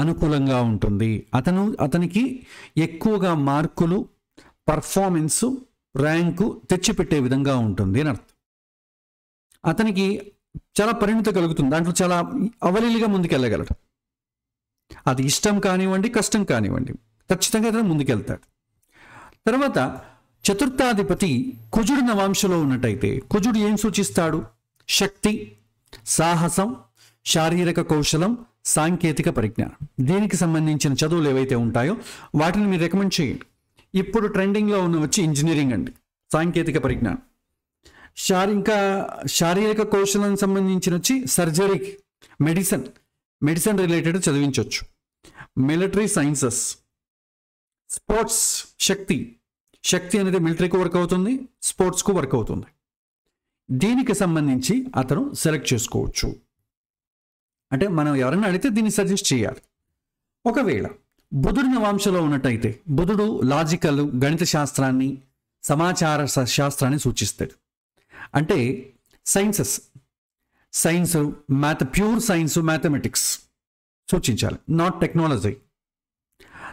అనుకూలంగా ఉంటుంది. అతనికి ఎక్కువగా మార్కులు, పర్ఫార్మెన్సు, ర్యాంకు తెచ్చిపెట్టే విధంగా ఉంటుంది అని అర్థం. అతనికి చాలా పరిణిత కలుగుతుంది, దాంట్లో చాలా అవలీలుగా ముందుకెళ్ళగలడు. అది ఇష్టం కానివ్వండి, కష్టం కానివ్వండి, ఖచ్చితంగా అతను ముందుకెళ్తాడు. తర్వాత చతుర్థాధిపతి కుజుడు నవాంశలో ఉన్నట్టయితే కుజుడు ఏం సూచిస్తాడు? శక్తి, సాహసం, శారీరక కౌశలం, సాంకేతిక పరిజ్ఞానం. దీనికి సంబంధించిన చదువులు ఏవైతే ఉంటాయో వాటిని మీరు రికమెండ్ చేయండి. ఇప్పుడు ట్రెండింగ్లో ఉన్న వచ్చి ఇంజనీరింగ్ అండి, సాంకేతిక పరిజ్ఞానం. ఇంకా శారీరక కౌశలం సంబంధించిన వచ్చి సర్జరీ, మెడిసిన్ రిలేటెడ్ చదివించవచ్చు. మిలిటరీ సైన్సెస్, స్పోర్ట్స్, శక్తి అనేది మిలిటరీకి వర్క్ అవుతుంది, స్పోర్ట్స్కు వర్క్ అవుతుంది. దీనికి సంబంధించి అతను సెలెక్ట్ చేసుకోవచ్చు. అంటే మనం ఎవరైనా అడిగితే దీన్ని సజెస్ట్ చేయాలి. ఒకవేళ బుధుడి నవాంశలో ఉన్నట్టయితే బుధుడు లాజికల్, గణిత శాస్త్రాన్ని, సమాచార శాస్త్రాన్ని సూచిస్తాడు. అంటే సైన్స్, ప్యూర్ సైన్స్, మ్యాథమెటిక్స్ సూచించాలి, నాట్ టెక్నాలజీ.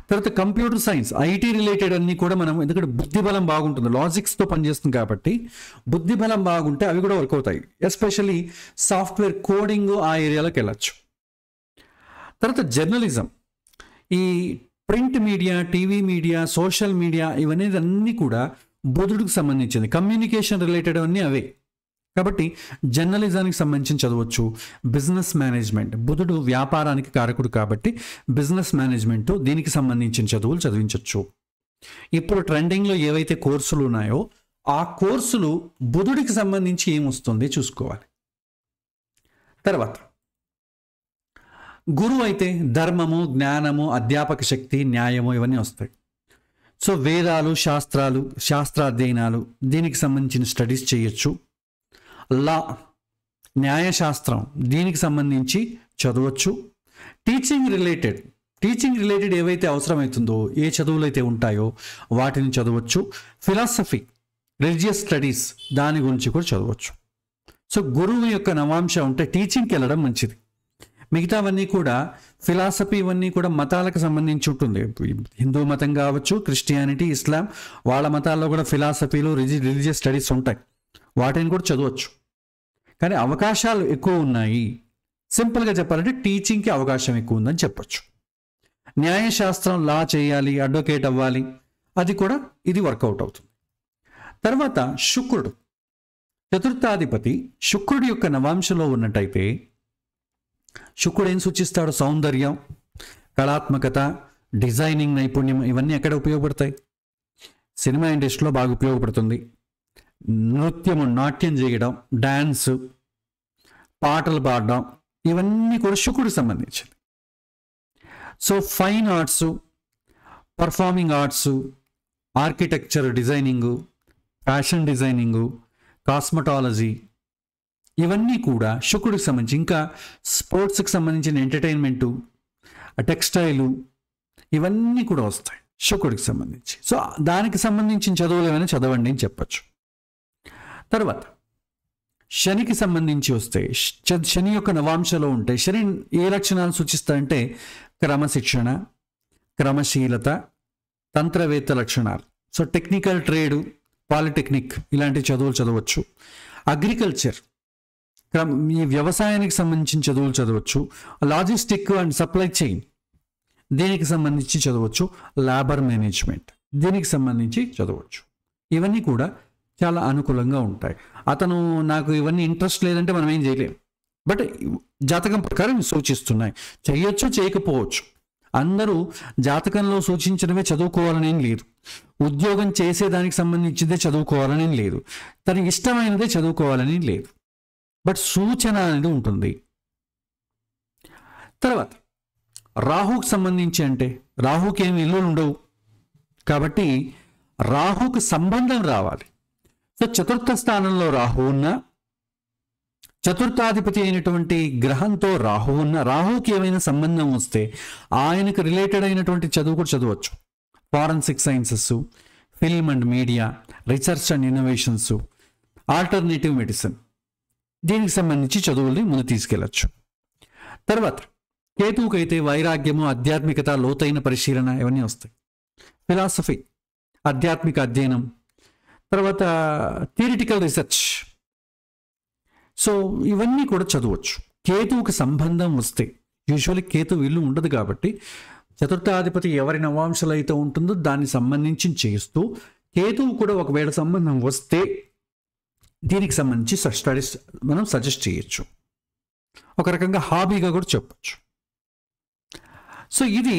తర్వాత కంప్యూటర్ సైన్స్, ఐటీ రిలేటెడ్ అన్నీ కూడా మనం, ఎందుకంటే బుద్ధి బలం బాగుంటుంది, లాజిక్స్తో పనిచేస్తుంది కాబట్టి బుద్ధి బలం బాగుంటే అవి కూడా వర్క్ అవుతాయి. ఎస్పెషల్లీ సాఫ్ట్వేర్ కోడింగ్ ఆ ఏరియాలోకి వెళ్ళచ్చు. తర్వాత జర్నలిజం, ఈ print media, TV media, social media, ఇవన్నీ అన్నీ కూడా బుధుడికి సంబంధించింది. కమ్యూనికేషన్ రిలేటెడ్ అన్నీ అవే కాబట్టి జర్నలిజానికి సంబంధించి చదవచ్చు. బిజినెస్ మేనేజ్మెంట్, బుధుడు వ్యాపారానికి కారకుడు కాబట్టి బిజినెస్ మేనేజ్మెంట్ దీనికి సంబంధించిన చదువులు చదివించవచ్చు. ఇప్పుడు ట్రెండింగ్లో ఏవైతే కోర్సులు ఉన్నాయో ఆ కోర్సులు బుధుడికి సంబంధించి ఏమొస్తుంది చూసుకోవాలి. తర్వాత గురువు అయితే ధర్మము, జ్ఞానము, అధ్యాపక శక్తి, న్యాయము ఇవన్నీ వస్తాయి. సో వేదాలు, శాస్త్రాధ్యయనాలు దీనికి సంబంధించిన స్టడీస్ చేయొచ్చు. లా, న్యాయశాస్త్రం దీనికి సంబంధించి చదవచ్చు. టీచింగ్ రిలేటెడ్ ఏవైతే అవసరమవుతుందో, ఏ చదువులు అయితే ఉంటాయో వాటిని చదవచ్చు. ఫిలాసఫీ, రిలీజియస్ స్టడీస్ దాని గురించి కూడా చదవచ్చు. సో గురువు యొక్క నవాంశ ఉంటే టీచింగ్కి వెళ్ళడం మంచిది. మిగతావన్నీ కూడా ఫిలాసఫీ ఇవన్నీ కూడా మతాలకు సంబంధించి ఉంటుంది. హిందూ మతం కావచ్చు, క్రిస్టియానిటీ, ఇస్లాం వాళ్ళ మతాల్లో కూడా ఫిలాసఫీలు, రిలీజియస్ స్టడీస్ ఉంటాయి. వాటిని కూడా చదవచ్చు. కానీ అవకాశాలు ఎక్కువ ఉన్నాయి. సింపుల్గా చెప్పాలంటే టీచింగ్కి అవకాశం ఎక్కువ ఉందని చెప్పొచ్చు. న్యాయశాస్త్రం, లా చేయాలి, అడ్వకేట్ అవ్వాలి, అది కూడా ఇది వర్కౌట్ అవుతుంది. తర్వాత శుక్రుడు, చతుర్థాధిపతి శుక్రుడి యొక్క నవాంశలో ఉన్నట్టయితే శుక్రుడు ఏం సూచిస్తాడు? సౌందర్యం, కళాత్మకత, డిజైనింగ్ నైపుణ్యం ఇవన్నీ ఎక్కడ ఉపయోగపడతాయి? సినిమా ఇండస్ట్రీలో బాగా ఉపయోగపడుతుంది. నృత్యము, నాట్యం చేయడం, డ్యాన్స్, పాటలు పాడడం ఇవన్నీ కూడా శుక్రుడికి సంబంధించింది. So fine arts, performing arts, architecture, designing, fashion designing, cosmetology ఇవన్నీ కూడా శుక్రుడికి సంబంధించి, ఇంకా స్పోర్ట్స్కి సంబంధించిన ఎంటర్టైన్మెంటు, టెక్స్టైలు ఇవన్నీ కూడా వస్తాయి శుక్రుడికి సంబంధించి. సో దానికి సంబంధించిన చదువులు ఏమైనా చదవండి అని చెప్పచ్చు. తర్వాత శనికి సంబంధించి వస్తే శని యొక్క నవాంశలో ఉంటే శని ఏ లక్షణాలు సూచిస్తాయంటే క్రమశిక్షణ, క్రమశీలత, తంత్రవేత్త లక్షణాలు. సో టెక్నికల్ ట్రేడు, పాలిటెక్నిక్ ఇలాంటి చదువులు చదవచ్చు. అగ్రికల్చర్, ఈ వ్యవసాయానికి సంబంధించిన చదువులు చదవచ్చు. లాజిస్టిక్ అండ్ సప్లై చైన్ దీనికి సంబంధించి చదవచ్చు. లేబర్ మేనేజ్మెంట్ దీనికి సంబంధించి చదవచ్చు. ఇవన్నీ కూడా చాలా అనుకూలంగా ఉంటాయి. అతను నాకు ఇవన్నీ ఇంట్రెస్ట్ లేదంటే మనం ఏం చేయలేం. బట్ జాతకం ప్రకారం సూచిస్తున్నాయి. చేయొచ్చు, చేయకపోవచ్చు. అందరూ జాతకంలో సూచించినవే చదువుకోవాలని లేదు. ఉద్యోగం చేసేదానికి సంబంధించిందే చదువుకోవాలని లేదు. తన ఇష్టమైనదే చదువుకోవాలని లేదు. బట్ సూచన అనేది ఉంటుంది. తర్వాత రాహుకు సంబంధించి అంటే రాహుకి ఏమి ఇల్లులు ఉండవు కాబట్టి రాహుకు సంబంధం రావాలి. సో చతుర్థ స్థానంలో రాహు ఉన్న, చతుర్థాధిపతి అయినటువంటి గ్రహంతో రాహు ఉన్న, రాహుకి ఏమైనా సంబంధం వస్తే ఆయనకు రిలేటెడ్ అయినటువంటి చదువు కూడా చదవచ్చు. Forensic sciences, film and media, research and innovations, alternative medicine దీనికి సంబంధించి చదువుల్ని ముందు తీసుకెళ్ళచ్చు. తర్వాత కేతువుకైతే వైరాగ్యము, ఆధ్యాత్మికత, లోతైన పరిశీలన ఇవన్నీ వస్తాయి. ఫిలాసఫీ, ఆధ్యాత్మిక అధ్యయనం, తర్వాత థియరిటికల్ రీసెర్చ్. సో ఇవన్నీ కూడా చదవచ్చు. కేతువుకి సంబంధం వస్తే, యూజువల్లీ కేతువు ఇల్లు ఉండదు కాబట్టి చతుర్థాధిపతి ఎవరి నవాంశలు అయితే ఉంటుందో దాన్ని సంబంధించి చేస్తూ, కేతువు కూడా ఒకవేళ సంబంధం వస్తే దీనికి సంబంధించి స్టడీస్ మనం సజెస్ట్ చేయొచ్చు. ఒక రకంగా హాబీగా కూడా చెప్పచ్చు. సో ఇది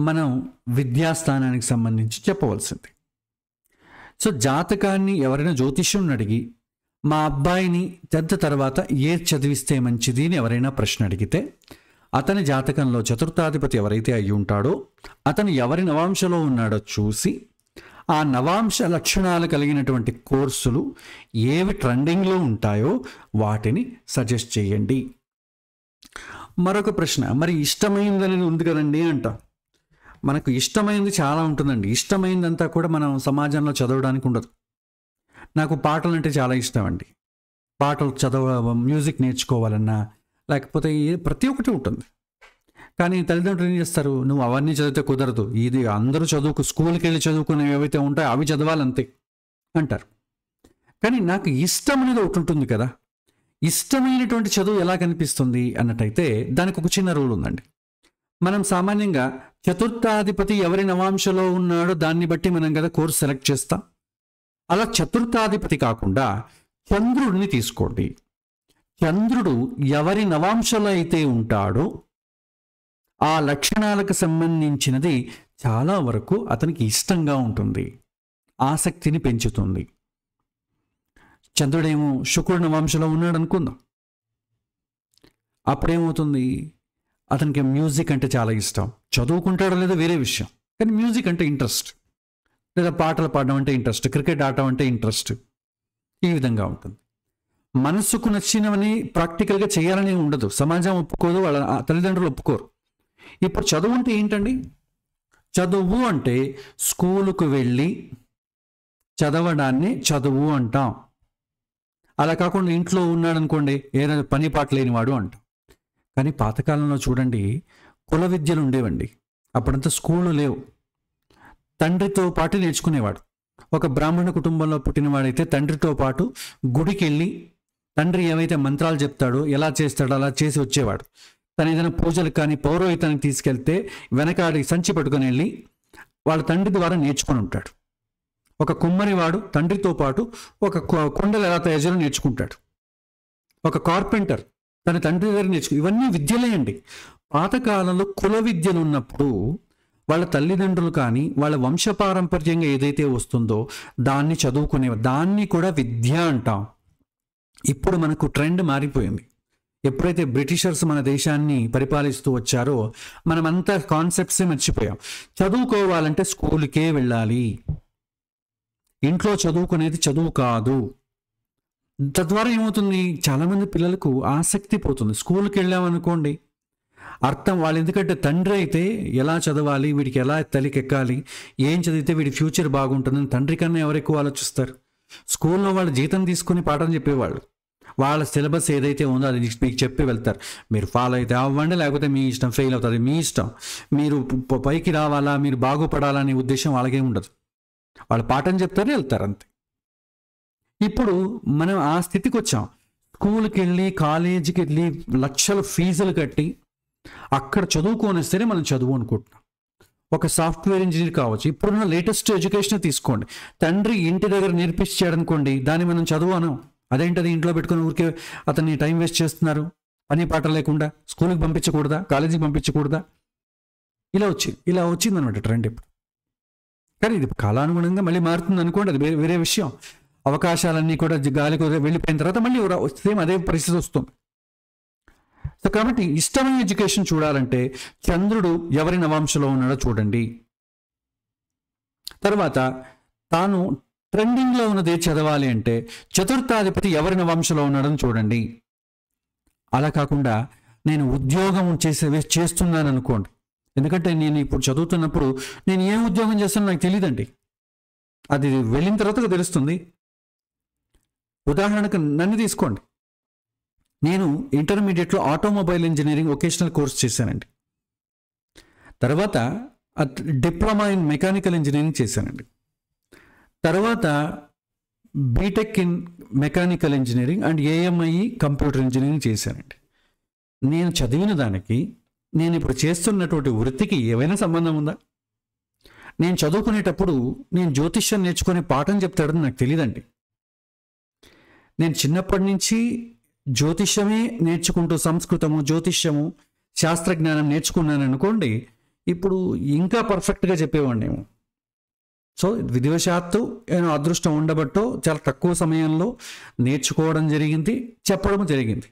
మనం విద్యాస్థానానికి సంబంధించి చెప్పవలసింది. సో జాతకాన్ని ఎవరైనా జ్యోతిష్యం అడిగి మా అబ్బాయిని 10th తర్వాత ఏది చదివిస్తే మంచిది అని ఎవరైనా ప్రశ్న అడిగితే అతని జాతకంలో చతుర్థాధిపతి ఎవరైతే అయి ఉంటాడో అతను ఎవరి నవాంశలో ఉన్నాడో చూసి ఆ నవాంశ లక్షణాలు కలిగినటువంటి కోర్సులు ఏవి ట్రెండింగ్లో ఉంటాయో వాటిని సజెస్ట్ చేయండి. మరొక ప్రశ్న, మరి ఇష్టమైందని ఉంది కదండి అంట. మనకు ఇష్టమైంది చాలా ఉంటుందండి. ఇష్టమైందంతా కూడా మనం సమాజంలో చదవడానికి ఉండదు. నాకు పాటలు అంటే చాలా ఇష్టం అండి. పాటలు మ్యూజిక్ నేర్చుకోవాలన్నా లేకపోతే ప్రతి ఒక్కటి ఉంటుంది. కానీ తల్లిదండ్రులు ఏం చేస్తారు, నువ్వు అవన్నీ చదివితే కుదరదు, ఇది అందరూ స్కూల్కి వెళ్ళి చదువుకునేవి ఏవైతే ఉంటాయో అవి చదవాలంతే అంటారు. కానీ నాకు ఇష్టం అనేది ఒకటి ఉంటుంది కదా. ఇష్టమైనటువంటి చదువు ఎలా కనిపిస్తుంది అన్నట్టయితే దానికి ఒక చిన్న రూల్ ఉందండి. మనం సామాన్యంగా చతుర్థాధిపతి ఎవరి నవాంశలో ఉన్నాడో దాన్ని బట్టి మనం కదా కోర్స్ సెలెక్ట్ చేస్తాం. అలా చతుర్థాధిపతి కాకుండా చంద్రుడిని తీసుకోండి. చంద్రుడు ఎవరి నవాంశలో అయితే ఉంటాడో ఆ లక్షణాలకు సంబంధించినది చాలా వరకు అతనికి ఇష్టంగా ఉంటుంది, ఆసక్తిని పెంచుతుంది. చంద్రుడేమో శుక్రుడి నవాంశలో ఉన్నాడు అనుకుందాం, అప్పుడేమవుతుంది, అతనికి మ్యూజిక్ అంటే చాలా ఇష్టం. చదువుకుంటాడో లేదో వేరే విషయం, కానీ మ్యూజిక్ అంటే ఇంట్రెస్ట్, లేదా పాటలు పాడడం అంటే ఇంట్రెస్ట్, క్రికెట్ ఆడటం అంటే ఇంట్రెస్ట్. ఈ విధంగా ఉంటుంది. మనస్సుకు నచ్చినవని ప్రాక్టికల్గా చేయాలని ఉండదు, సమాజం ఒప్పుకోదు, వాళ్ళ తల్లిదండ్రులు ఒప్పుకోరు. ఇప్పుడు చదువు అంటే ఏంటండి? చదువు అంటే స్కూలుకు వెళ్ళి చదవడాన్ని చదువు అంటాం. అలా కాకుండా ఇంట్లో ఉన్నాడు అనుకోండి, ఏదైనా పని పాట లేనివాడు అంటాం. కానీ పాతకాలంలో చూడండి, కుల విద్యలు ఉండేవండి. అప్పుడంతా స్కూళ్ళు లేవు. తండ్రితో పాటు నేర్చుకునేవాడు. ఒక బ్రాహ్మణ కుటుంబంలో పుట్టినవాడైతే తండ్రితో పాటు గుడికి వెళ్ళి తండ్రి ఏవైతే మంత్రాలు చెప్తాడో, ఎలా చేస్తాడో అలా చేసి వచ్చేవాడు. తను ఏదైనా పూజలు కానీ పౌరోహితానికి తీసుకెళ్తే వెనకాడి సంచి పట్టుకొని వెళ్ళి వాళ్ళ తండ్రి ద్వారా నేర్చుకొని ఉంటాడు. ఒక కుమ్మరివాడు తండ్రితో పాటు ఒక కొండలు ఎలా తయారు చేయాలో నేర్చుకుంటాడు. ఒక కార్పెంటర్ తన తండ్రి దగ్గర ఇవన్నీ విద్యలే అండి. పాతకాలంలో కుల విద్యలు ఉన్నప్పుడు వాళ్ళ తల్లిదండ్రులు కానీ వాళ్ళ వంశపారంపర్యంగా ఏదైతే వస్తుందో దాన్ని చదువుకునేవారు. దాన్ని కూడా విద్య అంటాం. ఇప్పుడు మనకు ట్రెండ్ మారిపోయింది. ఎప్పుడైతే బ్రిటిషర్స్ మన దేశాన్ని పరిపాలిస్తూ వచ్చారో మనమంతా కాన్సెప్ట్సే మర్చిపోయాం. చదువుకోవాలంటే స్కూల్కే వెళ్ళాలి, ఇంట్లో చదువుకునేది చదువు కాదు. తద్వారా ఏమవుతుంది, చాలామంది పిల్లలకు ఆసక్తి పోతుంది. స్కూల్కి వెళ్ళామనుకోండి, అర్థం వాళ్ళు, ఎందుకంటే తండ్రి అయితే ఎలా చదవాలి, వీడికి ఎలా తలికెక్కాలి, ఏం చదివితే వీడి ఫ్యూచర్ బాగుంటుందని తండ్రి కన్నా ఎవరు ఎక్కువ ఆలోచిస్తారు. స్కూల్లో వాళ్ళు జీతం తీసుకుని పాఠం చెప్పేవాళ్ళు. వాళ్ళ సిలబస్ ఏదైతే ఉందో అది మీకు చెప్పి వెళ్తారు. మీరు ఫాలో అయితే అవ్వండి, లేకపోతే మీ ఇష్టం, ఫెయిల్ అవుతుంది మీ ఇష్టం. మీరు పైకి రావాలా, మీరు బాగుపడాలనే ఉద్దేశం వాళ్ళకే ఉండదు. వాళ్ళు పాఠం చెప్తారు, వెళ్తారు, అంతే. ఇప్పుడు మనం ఆ స్థితికి వచ్చాం. స్కూల్కి వెళ్ళి కాలేజీకి వెళ్ళి లక్షల ఫీజులు కట్టి అక్కడ చదువుకొనిస్తేనే మనం చదువు అనుకుంటున్నాం. ఒక సాఫ్ట్వేర్ ఇంజనీర్ కావచ్చు. ఇప్పుడున్న లేటెస్ట్ ఎడ్యుకేషన్ తీసుకోండి. తండ్రి ఇంటి దగ్గర నేర్పించాడనుకోండి, దాన్ని మనం చదువు అనం. అదేంటది ఇంట్లో పెట్టుకుని ఊరికే అతన్ని టైం వేస్ట్ చేస్తున్నారు, పని పాట లేకుండా. స్కూల్కి పంపించకూడదా, కాలేజీకి పంపించకూడదా? ఇలా వచ్చిందనమాట ట్రెండ్ ఇప్పుడు. కానీ ఇది కాలానుగుణంగా మళ్ళీ మారుతుంది అనుకోండి, అది వేరే విషయం. అవకాశాలన్నీ కూడా గాలికి వెళ్ళిపోయిన తర్వాత మళ్ళీ సేమ్ అదే పరిస్థితి వస్తుంది. సో కాబట్టి ఇష్టమైన ఎడ్యుకేషన్ చూడాలంటే చంద్రుడు ఎవరి నవాంశలో ఉన్నాడో చూడండి. తర్వాత తాను ట్రెండింగ్లో ఉన్నదే చదవాలి అంటే చతుర్థాధిపతి ఎవరి నవాంశలో ఉన్నాడని చూడండి. అలా కాకుండా నేను ఉద్యోగం చేస్తున్నాను అనుకోండి, ఎందుకంటే నేను ఇప్పుడు చదువుతున్నప్పుడు నేను ఏం ఉద్యోగం చేస్తానో నాకు తెలియదండి, అది వెళ్ళిన తర్వాత తెలుస్తుంది. ఉదాహరణకు నన్ను తీసుకోండి. నేను ఇంటర్మీడియట్లో ఆటోమొబైల్ ఇంజనీరింగ్ వొకేషనల్ కోర్స్ చేశానండి. తర్వాత డిప్లొమా ఇన్ మెకానికల్ ఇంజనీరింగ్ చేశానండి. తర్వాత BTech in mechanical engineering and AMI computer engineering చేశానండి. నేను చదివిన దానికి నేను ఇప్పుడు చేస్తున్నటువంటి వృత్తికి ఏమైనా సంబంధం ఉందా? నేను చదువుకునేటప్పుడు నేను జ్యోతిష్యం నేర్చుకునే పాఠం చెప్తాడని నాకు తెలియదండి. నేను చిన్నప్పటి నుంచి జ్యోతిష్యమే నేర్చుకుంటూ సంస్కృతము, జ్యోతిష్యము, శాస్త్రజ్ఞానం నేర్చుకున్నాను అనుకోండి, ఇప్పుడు ఇంకా పర్ఫెక్ట్గా చెప్పేవాడినేమో. సో విధివశాత్తు నేను అదృష్టం ఉండబట్టో చాలా తక్కువ సమయంలో నేర్చుకోవడం జరిగింది, చెప్పడం జరిగింది.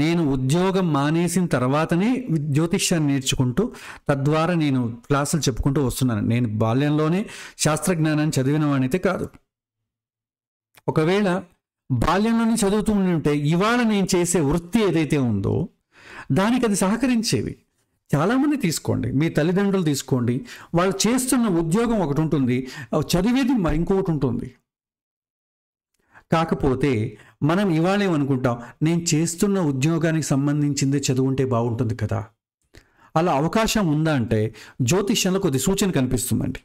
నేను ఉద్యోగం మానేసిన తర్వాతనే జ్యోతిష్యాన్ని నేర్చుకుంటూ తద్వారా నేను క్లాసులు చెప్పుకుంటూ వస్తున్నాను. నేను బాల్యంలోనే శాస్త్రజ్ఞానాన్ని చదివిన వాడినైతే కాదు. ఒకవేళ బాల్యంలోనే చదువుతూ ఉంటే ఇవాళ నేను చేసే వృత్తి ఏదైతే ఉందో దానికి అది సహకరించేవి. చాలామంది తీసుకోండి, మీ తల్లిదండ్రులు తీసుకోండి, వాళ్ళు చేస్తున్న ఉద్యోగం ఒకటి ఉంటుంది, చదివేది ఇంకొకటి ఉంటుంది. కాకపోతే మనం ఇవాళ ఏమనుకుంటాం, నేను చేస్తున్న ఉద్యోగానికి సంబంధించిందే చదువుంటే బాగుంటుంది కదా. అలా అవకాశం ఉందా అంటే జ్యోతిష్యంలో కొద్ది సూచన కనిపిస్తుందండి.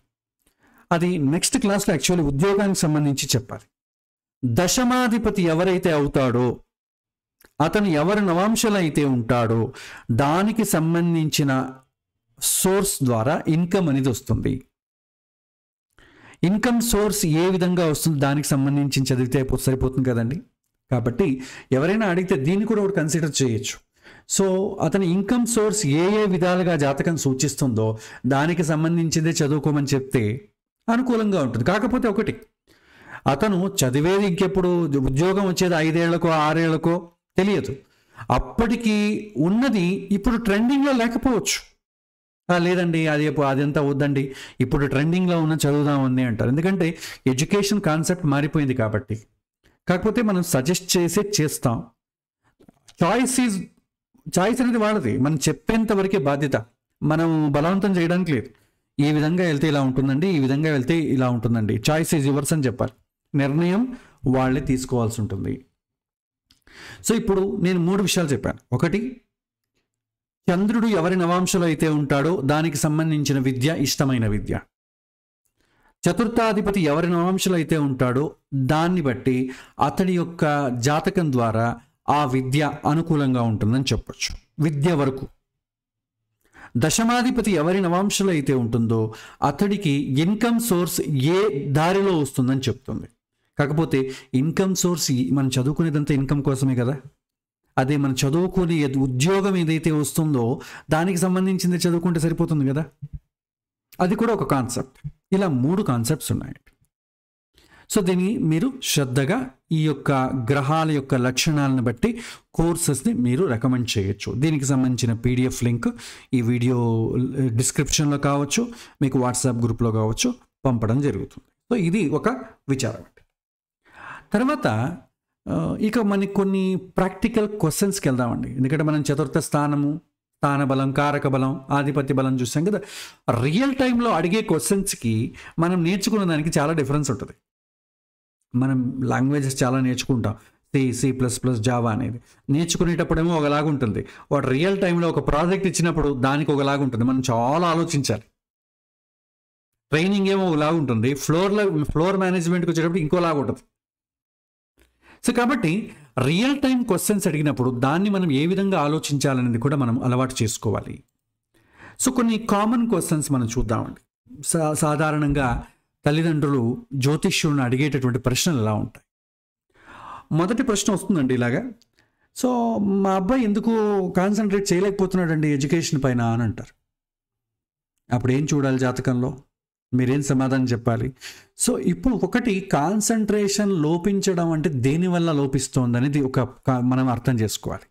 అది నెక్స్ట్ క్లాస్లో యాక్చువల్లీ ఉద్యోగానికి సంబంధించి చెప్పాలి. దశమాధిపతి ఎవరైతే అవుతాడో, అతను ఎవరి నవాంశలు అయితే ఉంటాడో దానికి సంబంధించిన సోర్స్ ద్వారా ఇన్కమ్ అనేది వస్తుంది. ఇన్కమ్ సోర్స్ ఏ విధంగా వస్తుంది దానికి సంబంధించి చదివితే సరిపోతుంది కదండి. కాబట్టి ఎవరైనా అడిగితే దీన్ని కూడా ఒకటి కన్సిడర్ చేయొచ్చు. సో అతని ఇన్కమ్ సోర్స్ ఏ ఏ విధాలుగా జాతకం సూచిస్తుందో దానికి సంబంధించిందే చదువుకోమని చెప్తే అనుకూలంగా ఉంటుంది. కాకపోతే ఒకటి, అతను చదివేది ఇంకెప్పుడు ఉద్యోగం వచ్చేది 5 ఏళ్లకో 6 ఏళ్లకో తెలియదు. అప్పటికి ఉన్నది ఇప్పుడు ట్రెండింగ్లో లేకపోవచ్చు. లేదండి అదంతా వద్దండి, ఇప్పుడు ట్రెండింగ్లో ఉన్న చదువుదామని అంటారు. ఎందుకంటే ఎడ్యుకేషన్ కాన్సెప్ట్ మారిపోయింది కాబట్టి. కాకపోతే మనం సజెస్ట్ చేస్తాం. చాయిస్ అనేది వాళ్ళది, మనం చెప్పేంత వరకే బాధ్యత, మనం బలవంతం చేయడానికి లేదు. ఈ విధంగా వెళ్తే ఇలా ఉంటుందండి, ఈ విధంగా వెళ్తే ఇలా ఉంటుందండి, చాయిస్ ఈజ్ యువర్స్ అని చెప్పాలి. నిర్ణయం వాళ్ళే తీసుకోవాల్సి ఉంటుంది. సో ఇప్పుడు నేను 3 విషయాలు చెప్పాను. ఒకటి, చంద్రుడు ఎవరి నవాంశలో అయితే ఉంటాడో దానికి సంబంధించిన విద్య ఇష్టమైన విద్య. చతుర్థాధిపతి ఎవరి నవాంశలో అయితే ఉంటాడో దాన్ని బట్టి అతడి యొక్క జాతకం ద్వారా ఆ విద్య అనుకూలంగా ఉంటుందని చెప్పొచ్చు, విద్య వరకు. దశమాధిపతి ఎవరి నవాంశలో అయితే ఉంటుందో అతడికి ఇన్కమ్ సోర్స్ ఏ దారిలో వస్తుందని చెప్తుంది. కాకపోతే ఇన్కమ్ సోర్స్ మనం చదువుకునేదంతా ఇన్కమ్ కోసమే కదా. అదే మనం చదువుకునే ఉద్యోగం ఏదైతే వస్తుందో దానికి సంబంధించింది చదువుకుంటే సరిపోతుంది కదా. అది కూడా ఒక కాన్సెప్ట్. ఇలా 3 కాన్సెప్ట్స్ ఉన్నాయి. సో దీన్ని మీరు శ్రద్ధగా ఈ యొక్క గ్రహాల యొక్క లక్షణాలను బట్టి కోర్సెస్ని మీరు రికమెండ్ చేయొచ్చు. దీనికి సంబంధించిన PDF లింక్ ఈ వీడియో డిస్క్రిప్షన్లో కావచ్చు, మీకు వాట్సాప్ గ్రూప్లో కావచ్చు పంపడం జరుగుతుంది. సో ఇది ఒక విచారం. తర్వాత ఇక మనకి కొన్ని ప్రాక్టికల్ క్వశ్చన్స్కి వెళ్దామండి. ఎందుకంటే మనం చతుర్థ స్థానము, స్థాన బలం, కారక బలం, ఆధిపత్య బలం చూసాం కదా. రియల్ టైంలో అడిగే క్వశ్చన్స్కి మనం నేర్చుకున్న దానికి చాలా డిఫరెన్స్ ఉంటుంది. మనం లాంగ్వేజెస్ చాలా నేర్చుకుంటాం, C++, జావా అనేది నేర్చుకునేటప్పుడేమో ఒకలాగా ఉంటుంది. వాడు రియల్ టైంలో ఒక ప్రాజెక్ట్ ఇచ్చినప్పుడు దానికి ఒకలాగా ఉంటుంది. మనం చాలా ఆలోచించాలి. ట్రైనింగ్ ఏమో ఒకలాగా ఉంటుంది, ఫ్లోర్ మేనేజ్మెంట్కి వచ్చేటప్పుడు ఇంకోలాగా ఉంటుంది. సో కాబట్టి రియల్ టైం క్వశ్చన్స్ అడిగినప్పుడు దాన్ని మనం ఏ విధంగా ఆలోచించాలనేది కూడా మనం అలవాటు చేసుకోవాలి. సో కొన్ని కామన్ క్వశ్చన్స్ మనం చూద్దామండి. సాధారణంగా తల్లిదండ్రులు జ్యోతిష్యులను అడిగేటటువంటి ప్రశ్నలు ఎలా ఉంటాయి. మొదటి ప్రశ్న వస్తుందండి ఇలాగా, సో మా అబ్బాయి ఎందుకు కాన్సన్ట్రేట్ చేయలేకపోతున్నాడండి ఎడ్యుకేషన్ పైన అని అంటారు. అప్పుడు ఏం చూడాలి జాతకంలో, మీరేం సమాధానం చెప్పాలి? సో ఇప్పుడు ఒకటి, కాన్సన్ట్రేషన్ లోపించడం అంటే దేనివల్ల లోపిస్తోంది అనేది మనం అర్థం చేసుకోవాలి,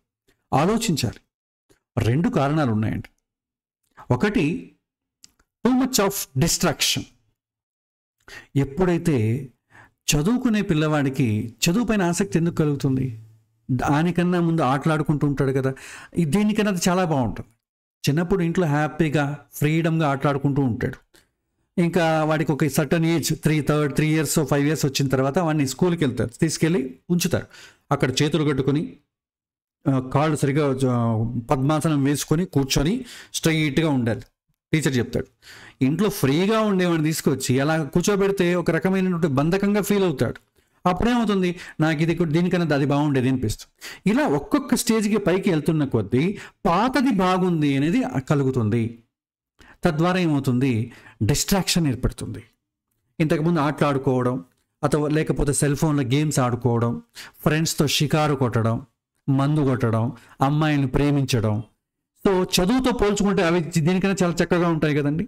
ఆలోచించాలి. 2 కారణాలు ఉన్నాయండి. ఒకటి, టూ మచ్ ఆఫ్ డిస్ట్రాక్షన్. ఎప్పుడైతే చదువుకునే పిల్లవాడికి చదువు పైన ఆసక్తి ఎందుకు కలుగుతుంది? దానికన్నా ముందు ఆటలాడుకుంటూ ఉంటాడు కదా. దీనికన్నా అది చాలా బాగుంటుంది. చిన్నప్పుడు ఇంట్లో హ్యాపీగా ఫ్రీడమ్గా ఆటలాడుకుంటూ ఉంటాడు. ఇంకా వాడికి ఒక సర్టన్ ఏజ్ 3 years 5 years వచ్చిన తర్వాత వాడిని స్కూల్కి తీసుకెళ్ళి ఉంచుతారు. అక్కడ చేతులు కట్టుకొని కాళ్ళు సరిగా పద్మాసనం వేసుకొని కూర్చొని స్ట్రైట్గా ఉండాలి. టీచర్ చెప్తాడు. ఇంట్లో ఫ్రీగా ఉండేవాడిని తీసుకొచ్చి అలా కూర్చోబెడితే ఒక రకమైనటువంటి బంధకంగా ఫీల్ అవుతాడు. అప్పుడేమవుతుంది, నాకు దీనికన్నా అది బాగుండేది అనిపిస్తుంది. ఇలా ఒక్కొక్క స్టేజ్కి పైకి వెళ్తున్న కొద్దీ పాతది బాగుంది అనేది కలుగుతుంది. తద్వారా ఏమవుతుంది, డిస్ట్రాక్షన్ ఏర్పడుతుంది. ఇంతకుముందు ఆటలు ఆడుకోవడం, అథవా లేకపోతే సెల్ ఫోన్లో గేమ్స్ ఆడుకోవడం, ఫ్రెండ్స్తో షికారు కొట్టడం, మందు కొట్టడం, అమ్మాయిని ప్రేమించడం. సో చదువుతో పోల్చుకుంటే అవి దీనికన్నా చాలా చక్కగా ఉంటాయి కదండి.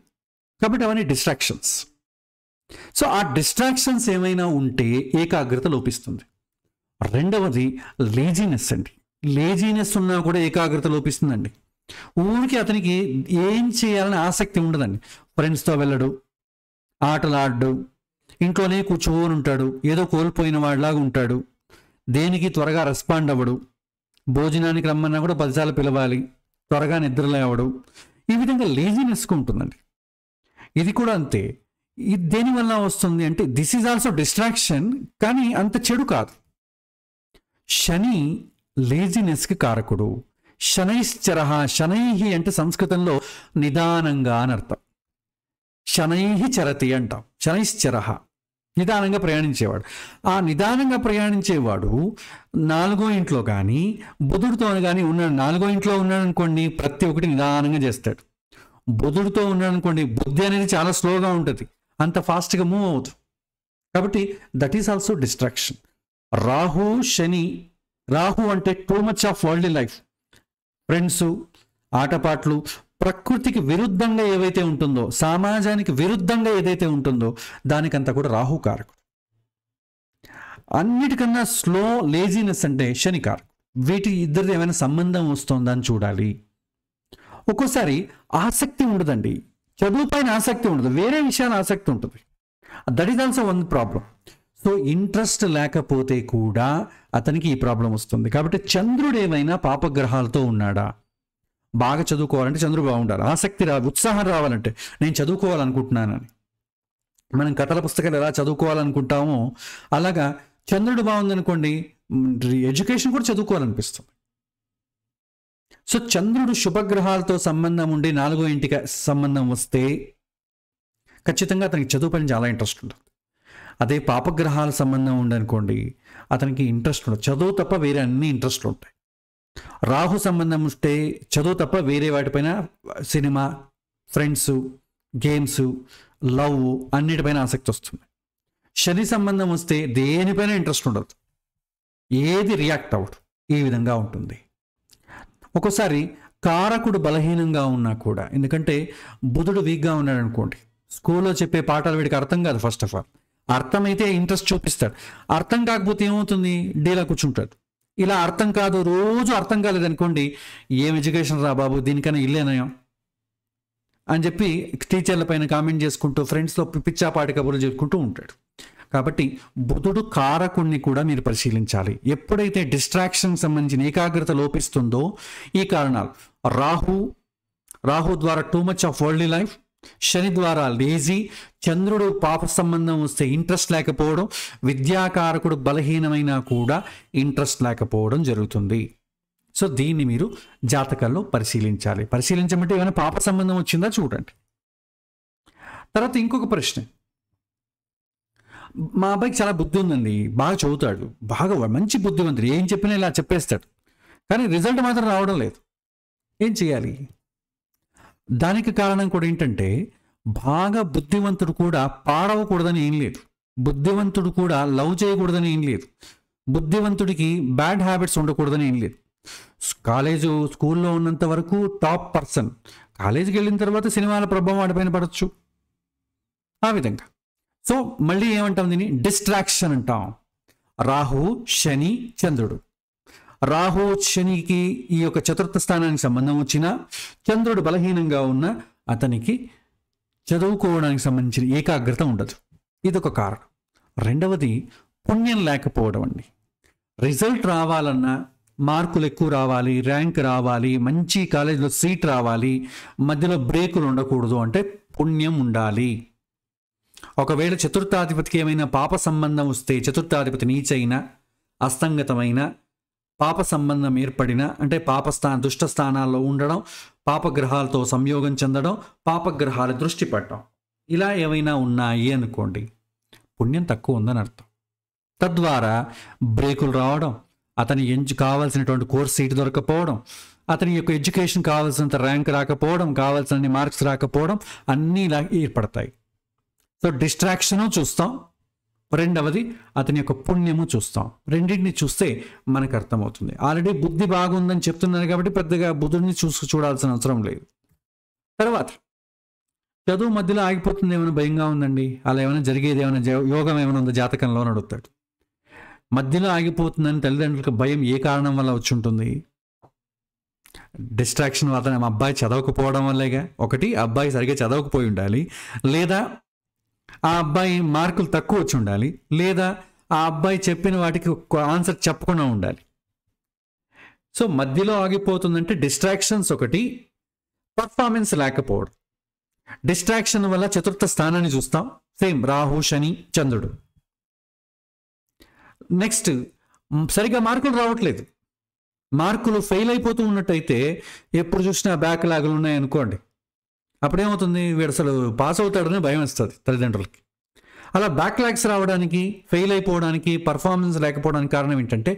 కాబట్టి అవన్నీ డిస్ట్రాక్షన్స్. సో ఆ డిస్ట్రాక్షన్స్ ఏమైనా ఉంటే ఏకాగ్రత లోపిస్తుంది. రెండవది లేజీనెస్ అండి. లేజీనెస్ ఉన్నా కూడా ఏకాగ్రత లోపిస్తుందండి. ఊరికి అతనికి ఏం చేయాలని ఆసక్తి ఉండదండి. ఫ్రెండ్స్తో వెళ్ళడు, ఆటలు ఆడడు, ఇంట్లోనే కూర్చోని ఉంటాడు, ఏదో కోల్పోయిన వాడిలాగా ఉంటాడు, దేనికి త్వరగా రెస్పాండ్ అవ్వడు, భోజనానికి రమ్మన్నా కూడా 10 సార్లు పిలవాలి, త్వరగా నిద్రలేవడు. ఈ విధంగా లేజినెస్గా ఉంటుందండి. ఇది కూడా అంతే. ఇది దేనివల్ల వస్తుంది అంటే దిస్ ఈజ్ ఆల్సో డిస్ట్రాక్షన్, కానీ అంత చెడు కాదు. శని లేజినెస్కి కారకుడు. శనైశ్చరః, శనైహి అంటే సంస్కృతంలో నిదానంగా అని అర్థం. శనైహి చరతి అంటాం. శనైశ్చరః నిదానంగా ప్రయాణించేవాడు. ఆ నిదానంగా ప్రయాణించేవాడు 4వ ఇంట్లో కానీ బుధుడితో కానీ ఉన్నాడు. 4వ ఇంట్లో ఉన్నాడు అనుకోండి, ప్రతి ఒక్కటి నిదానంగా చేస్తాడు. బుధుడితో ఉన్నాడు అనుకోండి, బుద్ధి అనేది చాలా స్లోగా ఉంటుంది. అంత ఫాస్ట్గా మూవ్ అవుతుంది. కాబట్టి that is also distraction. Rahu Shani, Rahu అంటే too much of world life, friends, ఆటపాట్లు, ప్రకృతికి విరుద్ధంగా ఏవైతే ఉంటుందో, సమాజానికి విరుద్ధంగా ఏదైతే ఉంటుందో దానికంతా కూడా రాహు కారకుడు. అన్నిటికన్నా స్లో లేజినెస్ అంటే శని కారకుడు. వీటి ఇద్దరిది ఏమైనా సంబంధం వస్తుందా అని చూడాలి. ఒక్కోసారి ఆసక్తి ఉండదండి, చదువు పైన ఆసక్తి ఉండదు, వేరే విషయాలు ఆసక్తి ఉంటుంది. That is also one problem. So interest లేకపోతే కూడా అతనికి ఈ ప్రాబ్లం వస్తుంది. కాబట్టి చంద్రుడు ఏమైనా పాపగ్రహాలతో ఉన్నాడా? బాగా చదువుకోవాలంటే చంద్రుడు బాగుండాలి, ఆసక్తి ఉత్సాహం రావాలంటే నేను చదువుకోవాలనుకుంటున్నానని. మనం కథల పుస్తకాలు ఎలా చదువుకోవాలనుకుంటామో అలాగా చంద్రుడు బాగుందనుకోండి, ఎడ్యుకేషన్ కూడా చదువుకోవాలనిపిస్తుంది. సో చంద్రుడు శుభగ్రహాలతో సంబంధం ఉండి 4వ ఇంటికి సంబంధం వస్తే ఖచ్చితంగా అతనికి చదువు పైన చాలా ఇంట్రెస్ట్ ఉంటుంది. అదే పాపగ్రహాల సంబంధం ఉండనుకోండి, అతనికి ఇంట్రెస్ట్ ఉండదు, చదువు తప్ప వేరే అన్ని ఇంట్రెస్ట్లు ఉంటాయి. రాహు సంబంధం ఉంటే చదువు తప్ప వేరే వాటిపైన, సినిమా, ఫ్రెండ్స్, గేమ్స్, లవ్ అన్నిటిపైన ఆసక్తి వస్తుంది. శని సంబంధం వస్తే దేనిపైన ఇంట్రెస్ట్ ఉండదు, ఏది రియాక్ట్ అవ్వదు. ఈ విధంగా ఉంటుంది. ఒక్కోసారి కారకుడు బలహీనంగా ఉన్నా కూడా, ఎందుకంటే బుధుడు వీక్గా ఉన్నాడు అనుకోండి, స్కూల్లో చెప్పే పాఠాలు వీడికి అర్థం కాదు. ఫస్ట్ ఆఫ్ ఆల్ అర్థమైతే ఇంట్రెస్ట్ చూపిస్తాడు, అర్థం కాకపోతే ఏమవుతుంది, డీలా కూర్చుంటాడు. ఇలా అర్థం కాదు, రోజు అర్థం కాలేదనుకోండి, ఏం ఎడ్యుకేషన్ రా బాబు, దీనికన్నా ఇల్లేనయం అని చెప్పి టీచర్ల పైన కామెంట్ చేసుకుంటూ, ఫ్రెండ్స్లో పిచ్చాపాటి కబుర్లు చెప్పుకుంటూ ఉంటాడు. కాబట్టి బుధుడు కారకుణ్ణి కూడా మీరు పరిశీలించాలి. ఎప్పుడైతే డిస్ట్రాక్షన్ సంబంధించిన ఏకాగ్రత లోపిస్తుందో, ఈ కారణాలు రాహు ద్వారా too much of world life, Shani ద్వారా లేజీ, చంద్రుడు పాప సంబంధం వస్తే ఇంట్రెస్ట్ లేకపోవడం, విద్యాకారకుడు బలహీనమైనా కూడా ఇంట్రెస్ట్ లేకపోవడం జరుగుతుంది. సో దీన్ని మీరు జాతకాల్లో పరిశీలించాలి. పరిశీలించమంటే ఏమైనా పాప సంబంధం వచ్చిందా చూడండి. తర్వాత ఇంకొక ప్రశ్న, మా అబ్బాయికి చాలా బుద్ధి ఉందండి, బాగా చదువుతాడు, బాగా మంచి బుద్ధివంతుడు, ఏం చెప్పినా ఇలా చెప్పేస్తాడు, కానీ రిజల్ట్ మాత్రం రావడం లేదు, ఏం చేయాలి? దానికి కారణం కూడా ఏంటంటే, బాగా బుద్ధివంతుడు కూడా పాడవకూడదని ఏం లేదు, బుద్ధివంతుడు కూడా లవ్ చేయకూడదని ఏం లేదు, బుద్ధివంతుడికి బ్యాడ్ హ్యాబిట్స్ ఉండకూడదని ఏం లేదు. స్కూల్లో ఉన్నంత వరకు టాప్ పర్సన్, కాలేజీకి వెళ్ళిన తర్వాత సినిమాల ప్రభావం వాడిపైన పడవచ్చు. ఆ విధంగా. సో మళ్ళీ ఏమంటాం, దీన్ని డిస్ట్రాక్షన్ అంటాం. రాహు, శని, చంద్రుడు. రాహు శనికి ఈ యొక్క చతుర్థ స్థానానికి సంబంధం వచ్చినా, చంద్రుడు బలహీనంగా ఉన్న అతనికి చదువుకోవడానికి సంబంధించిన ఏకాగ్రత ఉండదు. ఇదొక కారణం. రెండవది పుణ్యం లేకపోవడం అండి. రిజల్ట్ రావాలన్నా, మార్కులు ఎక్కువ రావాలి, ర్యాంక్ రావాలి, మంచి కాలేజీలో సీట్ రావాలి, మధ్యలో బ్రేకులు ఉండకూడదు అంటే పుణ్యం ఉండాలి. ఒకవేళ చతుర్థాధిపతికి ఏమైనా పాప సంబంధం వస్తే, చతుర్థాధిపతి నీచైన, అస్తంగతమైన, పాప సంబంధం ఏర్పడిన, అంటే దుష్ట స్థానాల్లో ఉండడం, పాపగ్రహాలతో సంయోగం చెందడం, పాపగ్రహాల దృష్టి పడటం, ఇలా ఏమైనా ఉన్నాయి అనుకోండి, పుణ్యం తక్కువ ఉందని అర్థం. తద్వారా బ్రేకులు రావడం, అతని కావాల్సినటువంటి కోర్స్ సీట్ దొరకపోవడం, అతని యొక్క ఎడ్యుకేషన్ కావాల్సినంత ర్యాంక్ రాకపోవడం, కావాల్సిన మార్క్స్ రాకపోవడం, అన్నీ ఇలా ఏర్పడతాయి. సో డిస్ట్రాక్షను చూస్తాం, రెండవది అతని యొక్క పుణ్యము చూస్తాం. రెండింటిని చూస్తే మనకు అర్థమవుతుంది. ఆల్రెడీ బుద్ధి బాగుందని చెప్తున్నారు కాబట్టి పెద్దగా బుద్ధుడిని చూడాల్సిన అవసరం లేదు. తర్వాత చదువు మధ్యలో ఆగిపోతుంది, ఏమైనా భయంగా ఉందండి, అలా ఏమైనా జరిగేది, ఏమైనా యోగం ఏమైనా ఉందో జాతకంలో అని అడుగుతాడు. మధ్యలో ఆగిపోతుందని తల్లిదండ్రులకు భయం ఏ కారణం వల్ల వచ్చి ఉంటుంది? డిస్ట్రాక్షన్ అతను మా అబ్బాయి చదవకపోవడం వల్లేగా. ఒకటి, అబ్బాయి సరిగ్గా చదవకపోయి ఉండాలి, లేదా ఆ అబ్బాయి మార్కులు తక్కువ వచ్చి ఉండాలి, లేదా ఆ అబ్బాయి చెప్పిన వాటికి ఆన్సర్ చెప్పకుండా ఉండాలి. సో మధ్యలో ఆగిపోతుందంటే డిస్ట్రాక్షన్స్ ఒకటి, పర్ఫార్మెన్స్ లేకపోవడం. డిస్ట్రాక్షన్ వల్ల చతుర్థ స్థానాన్ని చూస్తాం, సేమ్ రాహు, శని, చంద్రుడు. నెక్స్ట్, సరిగ్గా మార్కులు రావట్లేదు, మార్కులు ఫెయిల్ అయిపోతూ ఉన్నట్టయితే ఎప్పుడు చూసినా బ్యాక్ లాగులు ఉన్నాయనుకోండి, అప్పుడేమవుతుంది, వీడు అసలు పాస్ అవుతాడని భయం వస్తుంది తల్లిదండ్రులకి. అలా బ్యాక్లాగ్స్ రావడానికి, ఫెయిల్ అయిపోవడానికి, పర్ఫార్మెన్స్ లేకపోవడానికి కారణం ఏంటంటే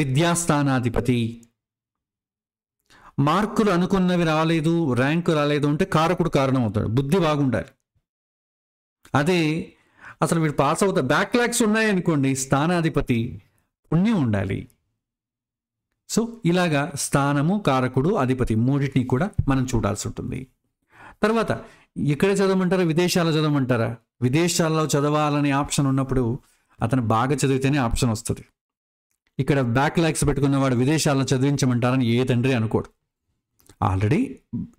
విద్యాస్థానాధిపతి. మార్కులు అనుకున్నవి రాలేదు, ర్యాంకు రాలేదు అంటే కారకుడు కారణం అవుతాడు. బుద్ధి బాగుండాలి, అదే అసలు వీడు పాస్ అవుతా బ్యాక్లాగ్స్ ఉన్నాయనుకోండి, స్థానాధిపతి పుణ్యం ఉండాలి. సో ఇలాగా స్థానము, కారకుడు, అధిపతి మూడింటిని కూడా మనం చూడాల్సి ఉంటుంది. తర్వాత ఇక్కడే చదవమంటారా, విదేశాల్లో చదవమంటారా? విదేశాల్లో చదవాలనే ఆప్షన్ ఉన్నప్పుడు అతను బాగా చదివితేనే ఆప్షన్ వస్తుంది. ఇక్కడ బ్యాక్లాగ్స్ పెట్టుకున్నవాడు విదేశాల్లో చదివించమంటారని ఏ తండ్రి అనుకోడు. ఆల్రెడీ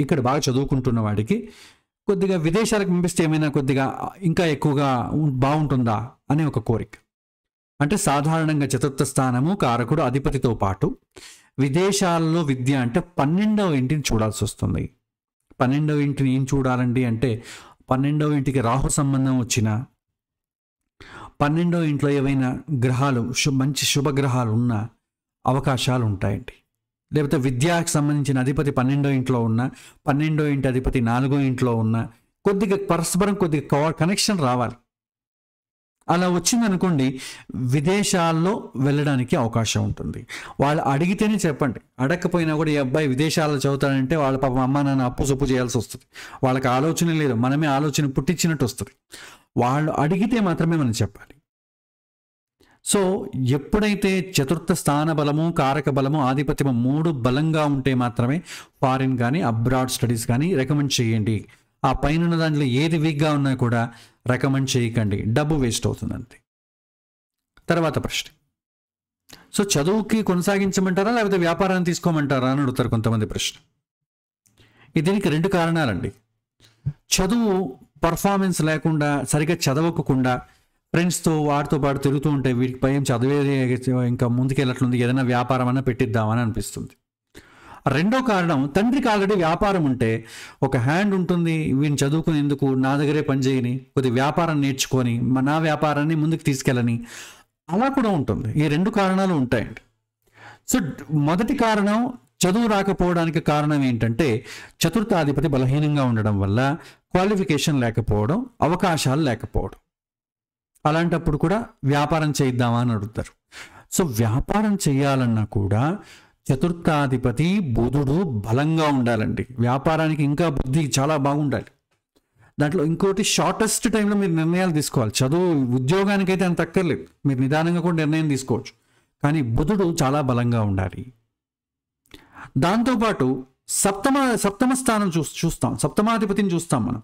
ఇక్కడ బాగా చదువుకుంటున్న వాడికి కొద్దిగా విదేశాలకు పంపిస్తే ఏమైనా కొద్దిగా ఇంకా ఎక్కువగా బాగుంటుందా అనే ఒక కోరిక. అంటే సాధారణంగా చతుర్థ స్థానము, కారకుడు, అధిపతితో పాటు విదేశాల్లో విద్య అంటే 12వ ఇంటిని చూడాల్సి వస్తుంది. 12వ ఇంటిని ఏం చూడాలండి అంటే 12వ ఇంటికి రాహు సంబంధం వచ్చిన, 12వ ఇంట్లో ఏవైనా గ్రహాలు మంచి శుభగ్రహాలు ఉన్న అవకాశాలు ఉంటాయండి. లేకపోతే విద్యాకు సంబంధించిన అధిపతి 12వ ఇంట్లో ఉన్న, 12వ ఇంటి అధిపతి 4వ ఇంట్లో ఉన్న, కొద్దిగా పరస్పరం కొద్దిగా కనెక్షన్ రావాలి. అలా వచ్చిందనుకోండి విదేశాల్లో వెళ్ళడానికి అవకాశం ఉంటుంది. వాళ్ళు అడిగితేనే చెప్పండి, అడగకపోయినా కూడా ఈ అబ్బాయి విదేశాల్లో చదువుతాడంటే వాళ్ళ పాపం అమ్మ నాన్న అప్పు సొప్పు చేయాల్సి వస్తుంది. వాళ్ళకి ఆలోచన లేదు, మనమే ఆలోచన పుట్టించినట్టు వస్తుంది. వాళ్ళు అడిగితే మాత్రమే మనం చెప్పాలి. సో ఎప్పుడైతే చతుర్థ స్థాన బలము, కారక బలము, ఆధిపత్యము 3 బలంగా ఉంటే మాత్రమే ఫారిన్ కానీ అబ్రాడ్ స్టడీస్ కానీ రికమెండ్ చేయండి. ఆ పైన దాంట్లో ఏది వీక్గా ఉన్నా కూడా రికమెండ్ చేయకండి, డబ్బు వేస్ట్ అవుతుంది అంతే. తర్వాత ప్రశ్న, సో చదువుకి కొనసాగించమంటారా లేకపోతే వ్యాపారాన్ని తీసుకోమంటారా అని అడుగుతారు కొంతమంది ప్రశ్న. దీనికి 2 కారణాలండి. చదువు పర్ఫార్మెన్స్ లేకుండా, సరిగ్గా చదవకుండా ఫ్రెండ్స్తో వాటితో పాటు తిరుగుతూ ఉంటే వీటికి పై చదివేది ఇంకా ముందుకెళ్ళట్లుంది, ఏదైనా వ్యాపారం అన్నా పెట్టిద్దామని అనిపిస్తుంది. రెండో కారణం, తండ్రికి ఆల్రెడీ వ్యాపారం ఉంటే ఒక హ్యాండ్ ఉంటుంది, వీడిని చదువుకుని ఎందుకు, నా దగ్గరే పని చేయని, కొద్ది వ్యాపారం నేర్చుకొని నా వ్యాపారాన్ని ముందుకు తీసుకెళ్ళని, అలా కూడా ఉంటుంది. ఈ 2 కారణాలు ఉంటాయండి. సో మొదటి కారణం చదువు రాకపోవడానికి కారణం ఏంటంటే చతుర్థాధిపతి బలహీనంగా ఉండడం వల్ల క్వాలిఫికేషన్ లేకపోవడం, అవకాశాలు లేకపోవడం. అలాంటప్పుడు కూడా వ్యాపారం చేయిద్దామా అని అడుగుతారు. సో వ్యాపారం చేయాలన్నా కూడా చతుర్థాధిపతి బుధుడు బలంగా ఉండాలండి. వ్యాపారానికి ఇంకా బుద్ధి చాలా బాగుండాలి. దాంట్లో ఇంకోటి షార్టెస్ట్ టైంలో మీరు నిర్ణయాలు తీసుకోవాలి. చదువు ఉద్యోగానికైతే అంత అక్కర్లేదు, మీరు నిదానంగా కూడా నిర్ణయం తీసుకోవచ్చు. కానీ బుధుడు చాలా బలంగా ఉండాలి. దాంతోపాటు సప్తమ స్థానం చూస్తాం, సప్తమాధిపతిని చూస్తాం మనం.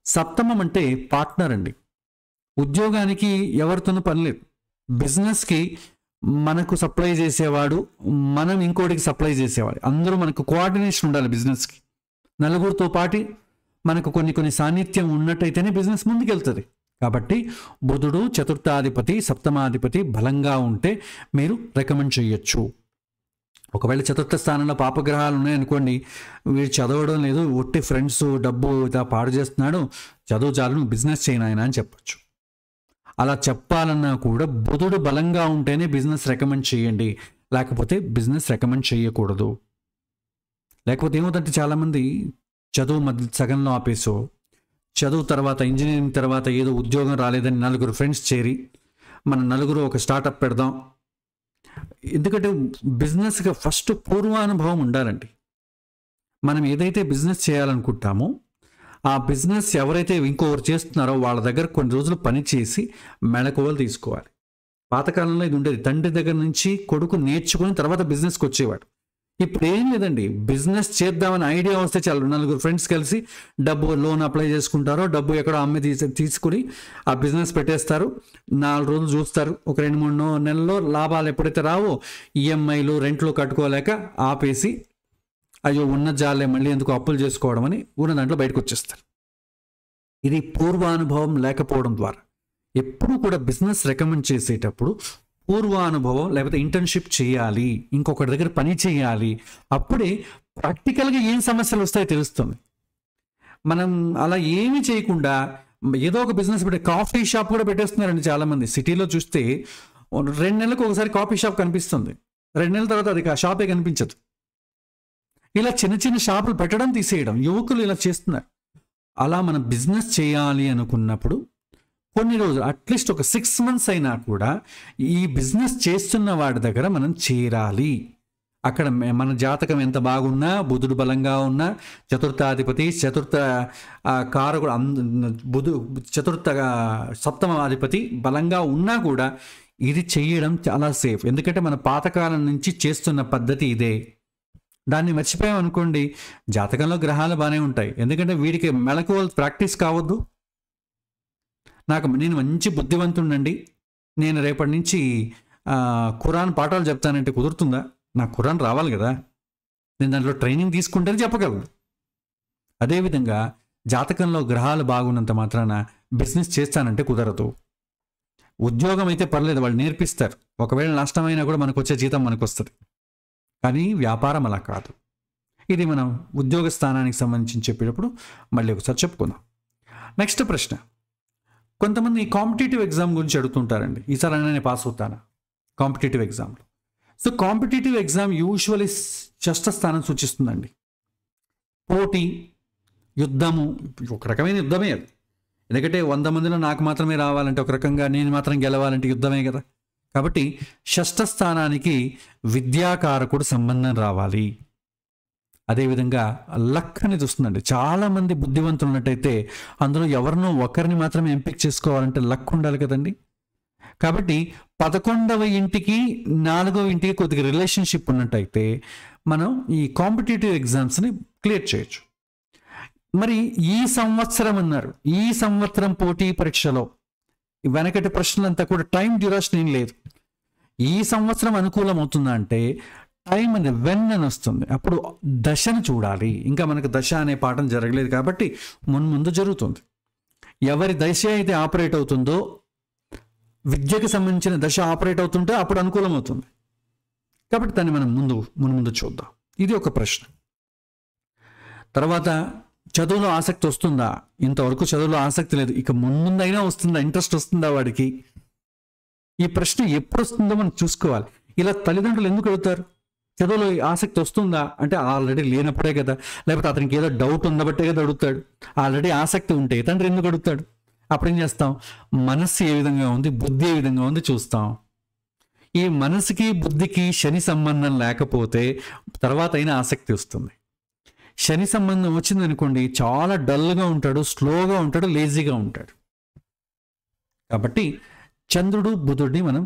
సప్తమం అంటే పార్ట్నర్ అండి. ఉద్యోగానికి ఎవరితోనూ పని లేదు, బిజినెస్కి మనకు సప్లై చేసేవాడు, మనం ఇంకోటికి సప్లై చేసేవాడు, అందరూ మనకు కోఆర్డినేషన్ ఉండాలి. బిజినెస్కి నలుగురితో పాటు మనకు కొన్ని సాన్నిధ్యం ఉన్నట్టయితేనే బిజినెస్ ముందుకెళ్తుంది. కాబట్టి బుధుడు చతుర్థాధిపతి, సప్తమాధిపతి బలంగా ఉంటే మీరు రికమెండ్ చేయొచ్చు. ఒకవేళ చతుర్థ స్థానంలో పాపగ్రహాలు ఉన్నాయనుకోండి, వీడు చదవడం లేదు, ఒట్టి ఫ్రెండ్స్ డబ్బు ఇలా పాడు చేస్తున్నాడు, చదువు చాలు, నువ్వు బిజినెస్ చేయనాయన అని చెప్పచ్చు. అలా చెప్పాలన్నా కూడా బుధుడు బలంగా ఉంటేనే బిజినెస్ రికమెండ్ చేయండి, లేకపోతే బిజినెస్ రికమెండ్ చేయకూడదు. లేకపోతే ఏమవుతుందంటే చాలామంది చదువు మధ్య సగంలో ఆపేసో, చదువు తర్వాత ఇంజనీరింగ్ తర్వాత ఏదో ఉద్యోగం రాలేదని 4 ఫ్రెండ్స్ చేరి మన నలుగురు ఒక స్టార్టప్ పెడదాం. ఎందుకంటే బిజినెస్గా ఫస్ట్ పూర్వానుభవం ఉండాలండి. మనం ఏదైతే బిజినెస్ చేయాలనుకుంటామో ఆ బిజినెస్ ఎవరైతే ఇంకొకరు చేస్తున్నారో వాళ్ళ దగ్గర కొన్ని రోజులు పని చేసి మెళకువలు తీసుకోవాలి. పాతకాలంలో ఇది ఉండేది, తండ్రి దగ్గర నుంచి కొడుకు నేర్చుకుని తర్వాత బిజినెస్కి వచ్చేవాడు. ఇప్పుడు ఏం లేదండి, బిజినెస్ చేద్దామని ఐడియా వస్తే చాలు, 4 ఫ్రెండ్స్ కలిసి డబ్బు లోన్ అప్లై చేసుకుంటారో, డబ్బు ఎక్కడో అమ్మి తీసుకుని ఆ బిజినెస్ పెట్టేస్తారు. 4 రోజులు చూస్తారు, ఒక 2-3 నెలల్లో లాభాలు ఎప్పుడైతే రావో ఈఎంఐలు రెంట్లు కట్టుకోలేక ఆపేసి అయ్యో ఉన్న జాలే మళ్ళీ ఎందుకు అప్పులు చేసుకోవడం అని ఉన్న దాంట్లో బయటకు వచ్చేస్తారు. ఇది పూర్వానుభవం లేకపోవడం ద్వారా. ఎప్పుడు కూడా బిజినెస్ రికమెండ్ చేసేటప్పుడు పూర్వానుభవం లేకపోతే ఇంటర్న్షిప్ చేయాలి, ఇంకొకటి దగ్గర పని చేయాలి. అప్పుడే ప్రాక్టికల్గా ఏం సమస్యలు వస్తాయో తెలుస్తుంది. మనం అలా ఏమీ చేయకుండా ఏదో ఒక బిజినెస్ పెట్టే, కాఫీ షాప్ కూడా పెట్టేస్తున్నారండి చాలామంది. సిటీలో చూస్తే 2 నెలలకు ఒకసారి కాఫీ షాప్ కనిపిస్తుంది, 2 నెలల తర్వాత అది ఆ షాపే కనిపించదు. ఇలా చిన్న షాపులు పెట్టడం తీసేయడం యువకులు ఇలా చేస్తున్నారు. అలా మనం బిజినెస్ చేయాలి అనుకున్నప్పుడు కొన్ని రోజులు అట్లీస్ట్ ఒక 6 months అయినా కూడా ఈ బిజినెస్ చేస్తున్న వాడి దగ్గర మనం చేరాలి. అక్కడ మన జాతకం ఎంత బాగున్నా, బుధుడు బలంగా ఉన్నా, చతుర్థాధిపతి కారకుడు సప్తమ అధిపతి బలంగా ఉన్నా కూడా ఇది చెయ్యడం చాలా సేఫ్. ఎందుకంటే మన పాతకాలం నుంచి చేస్తున్న పద్ధతి ఇదే. దాన్ని మర్చిపోయాం అనుకోండి, జాతకంలో గ్రహాలు బాగానే ఉంటాయి, ఎందుకంటే వీడికి మెళకువలు ప్రాక్టీస్ కావద్దు. నేను మంచి బుద్ధివంతుండండి, నేను రేపటి నుంచి ఖురాన్ పాఠాలు చెప్తానంటే కుదురుతుందా? నాకు ఖురాన్ రావాలి కదా, నేను దాంట్లో ట్రైనింగ్ తీసుకుంటేనే చెప్పగలను. అదేవిధంగా జాతకంలో గ్రహాలు బాగున్నంత మాత్రాన బిజినెస్ చేస్తానంటే కుదరదు. ఉద్యోగం అయితే పర్లేదు, వాళ్ళు నేర్పిస్తారు, ఒకవేళ నష్టమైనా కూడా మనకు వచ్చే జీతం మనకు వస్తుంది. కానీ వ్యాపారం అలా కాదు. ఇది మనం ఉద్యోగ స్థానానికి సంబంధించి చెప్పేటప్పుడు మళ్ళీ ఒకసారి చెప్పుకుందాం. నెక్స్ట్ ప్రశ్న, కొంతమంది కాంపిటేటివ్ ఎగ్జామ్ గురించి అడుగుతుంటారండి, ఈసారి నేను పాస్ అవుతానా కాంపిటేటివ్ ఎగ్జామ్లో. సో కాంపిటేటివ్ ఎగ్జామ్ యూజువల్లీ షష్ఠ స్థానం సూచిస్తుందండి. పోటీ, యుద్ధము, ఒక రకమైన యుద్ధమే అది. ఎందుకంటే 100 మందిలో నాకు మాత్రమే రావాలంటే ఒక రకంగా, నేను మాత్రం గెలవాలంటే యుద్ధమే కదా. కాబట్టి షష్ఠ స్థానానికి విద్యాకారకుడు సంబంధం రావాలి. అదేవిధంగా లక్ అనేది వస్తుందండి. చాలామంది బుద్ధివంతులు ఉన్నట్టయితే అందులో ఎవరినో ఒకరిని మాత్రమే ఎంపిక చేసుకోవాలంటే లక్ ఉండాలి కదండి. కాబట్టి 11వ ఇంటికి 4వ ఇంటికి కొద్దిగా రిలేషన్షిప్ ఉన్నట్టయితే మనం ఈ కాంపిటేటివ్ ఎగ్జామ్స్ని క్లియర్ చేయొచ్చు. మరి ఈ సంవత్సరం అన్నారు, ఈ సంవత్సరం పోటీ పరీక్షలో వెనకటి ప్రశ్నలంతా కూడా టైం డ్యూరేషన్ ఏం లేదు. ఈ సంవత్సరం అనుకూలం అవుతుందా అంటే టైం అని వెన్ వస్తుంది, అప్పుడు దశను చూడాలి. ఇంకా మనకు దశ అనే పాఠం జరగలేదు కాబట్టి ముందు జరుగుతుంది. ఎవరి దశ అయితే ఆపరేట్ అవుతుందో, విద్యకు సంబంధించిన దశ ఆపరేట్ అవుతుంటే అప్పుడు అనుకూలం అవుతుంది. కాబట్టి దాన్ని మనం ముందు చూద్దాం. ఇది ఒక ప్రశ్న. తర్వాత చదువులో ఆసక్తి వస్తుందా? ఇంతవరకు చదువులో ఆసక్తి లేదు, ఇక ముందైనా వస్తుందా, ఇంట్రెస్ట్ వస్తుందా వాడికి? ఈ ప్రశ్న ఎప్పుడు వస్తుందో మనం చూసుకోవాలి. ఇలా తల్లిదండ్రులు ఎందుకు అడుగుతారు? చదువులో ఆసక్తి వస్తుందా అంటే ఆల్రెడీ లేనప్పుడే కదా, లేకపోతే అతనికి ఏదో డౌట్ ఉండబట్టే కదా అడుగుతాడు. ఆల్రెడీ ఆసక్తి ఉంటే తండ్రి ఎందుకు అడుగుతాడు? అప్పుడు ఏం చేస్తాం, మనస్సు ఏ విధంగా ఉంది, బుద్ధి ఏ విధంగా ఉంది చూస్తాం. ఈ మనసుకి బుద్ధికి శని సంబంధం లేకపోతే తర్వాత అయినా ఆసక్తి వస్తుంది. శని సంబంధం వచ్చిందనుకోండి, చాలా డల్గా ఉంటాడు, స్లోగా ఉంటాడు, లేజీగా ఉంటాడు. కాబట్టి చంద్రుడు బుధుడిని మనం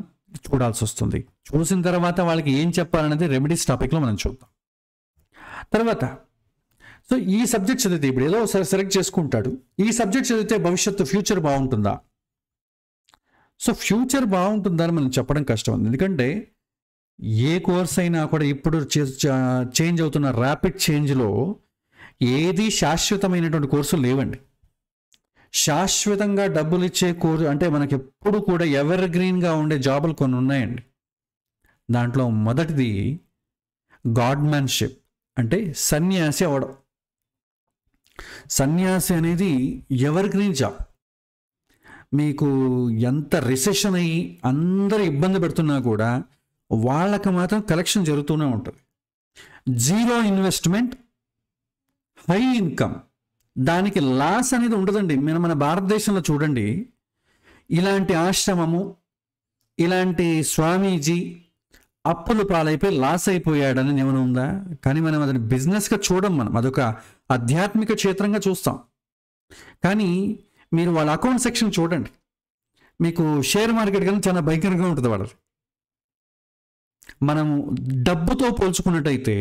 చూడాల్సి వస్తుంది. చూసిన తర్వాత వాళ్ళకి ఏం చెప్పాలనేది రెమెడీస్ టాపిక్లో మనం చూద్దాం. తర్వాత సో ఈ సబ్జెక్ట్ చదివితే ఇప్పుడు ఏదో ఒకసారి సెలెక్ట్ చేసుకుంటాడు, ఈ సబ్జెక్ట్ చదివితే భవిష్యత్తు ఫ్యూచర్ బాగుంటుందా? సో ఫ్యూచర్ బాగుంటుందా అని మనం చెప్పడం కష్టం. ఎందుకంటే ఏ కోర్స్ అయినా కూడా ఇప్పుడు చేంజ్ అవుతున్న ర్యాపిడ్ చేంజ్లో ఏది శాశ్వతమైనటువంటి కోర్సులు లేవండి. శాశ్వతంగా డబ్బులు ఇచ్చే కోర్సు అంటే మనకి ఎప్పుడు కూడా ఎవర్ గ్రీన్గా ఉండే జాబులు కొన్ని ఉన్నాయండి. దాంట్లో మొదటిది గాడ్మ్యాన్షిప్, అంటే సన్యాసి అవడం. సన్యాసి అనేది ఎవర్ గ్రీన్ జాబ్. మీకు ఎంత రిసెషన్ అయ్యి అందరూ ఇబ్బంది పెడుతున్నా కూడా వాళ్ళకి మాత్రం కలెక్షన్ జరుగుతూనే ఉంటుంది. జీరో ఇన్వెస్ట్మెంట్, హై ఇన్కమ్, దానికి లాస్ అనేది ఉండదండి. మన భారతదేశంలో చూడండి, ఇలాంటి ఆశ్రమము, ఇలాంటి స్వామీజీ అప్పులు పాలైపోయి లాస్ అయిపోయాడని ఏమైనా ఉందా? కానీ మనం అదని బిజినెస్గా చూడం, మనం అదొక ఆధ్యాత్మిక క్షేత్రంగా చూస్తాం. కానీ మీరు వాళ్ళ అకౌంట్ సెక్షన్ చూడండి, మీకు షేర్ మార్కెట్ కానీ చాలా భయంకరంగా ఉంటుంది వాళ్ళది. మనం డబ్బుతో పోల్చుకున్నట్టయితే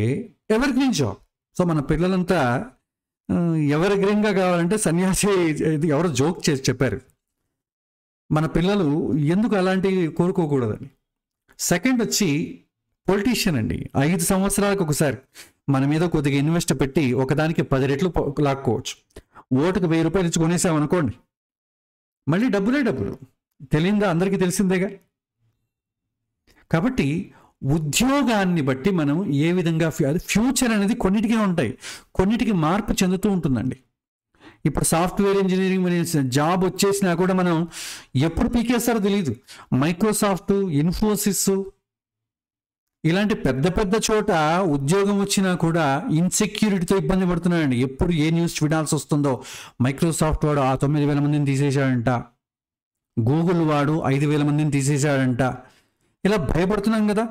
ఎవర్ గ్రీన్ జాబ్. సో మన పిల్లలంతా ఎవర్ గ్రీన్గా కావాలంటే సన్యాసి, ఎవరో జోక్ చేసి చెప్పారు, మన పిల్లలు ఎందుకు అలాంటివి కోరుకోకూడదని. సెకండ్ వచ్చి పొలిటీషియన్ అండి. 5 సంవత్సరాలకు ఒకసారి మన మీద కొద్దిగా ఇన్వెస్ట్ పెట్టి ఒకదానికి 10 రెట్లు లాక్కోవచ్చు. ఓటుకు 1000 రూపాయలు ఇచ్చి కొనేసామనుకోండి, మళ్ళీ డబ్బులే డబ్బులు. తెలియందా? అందరికీ తెలిసిందేగా. కాబట్టి ఉద్యోగాన్ని బట్టి మనం ఏ విధంగా ఫ్యూచర్ అనేది కొన్నిటికే ఉంటాయి, కొన్నిటికి మార్పు చెందుతూ ఉంటుందండి. ఇప్పుడు సాఫ్ట్వేర్ ఇంజనీరింగ్ జాబ్ వచ్చేసినా కూడా మనం ఎప్పుడు పీకేస్తారో తెలియదు. మైక్రోసాఫ్ట్, ఇన్ఫోసిస్ ఇలాంటి పెద్ద పెద్ద చోట ఉద్యోగం వచ్చినా కూడా ఇన్సెక్యూరిటీతో ఇబ్బంది పడుతున్నాడండి. ఎప్పుడు ఏ న్యూస్ వినాల్సి వస్తుందో, మైక్రోసాఫ్ట్ వాడు 9,000 మందిని తీసేశాడంట, గూగుల్ వాడు 5,000 మందిని తీసేశాడంట, ఇలా భయపడుతున్నాం కదా.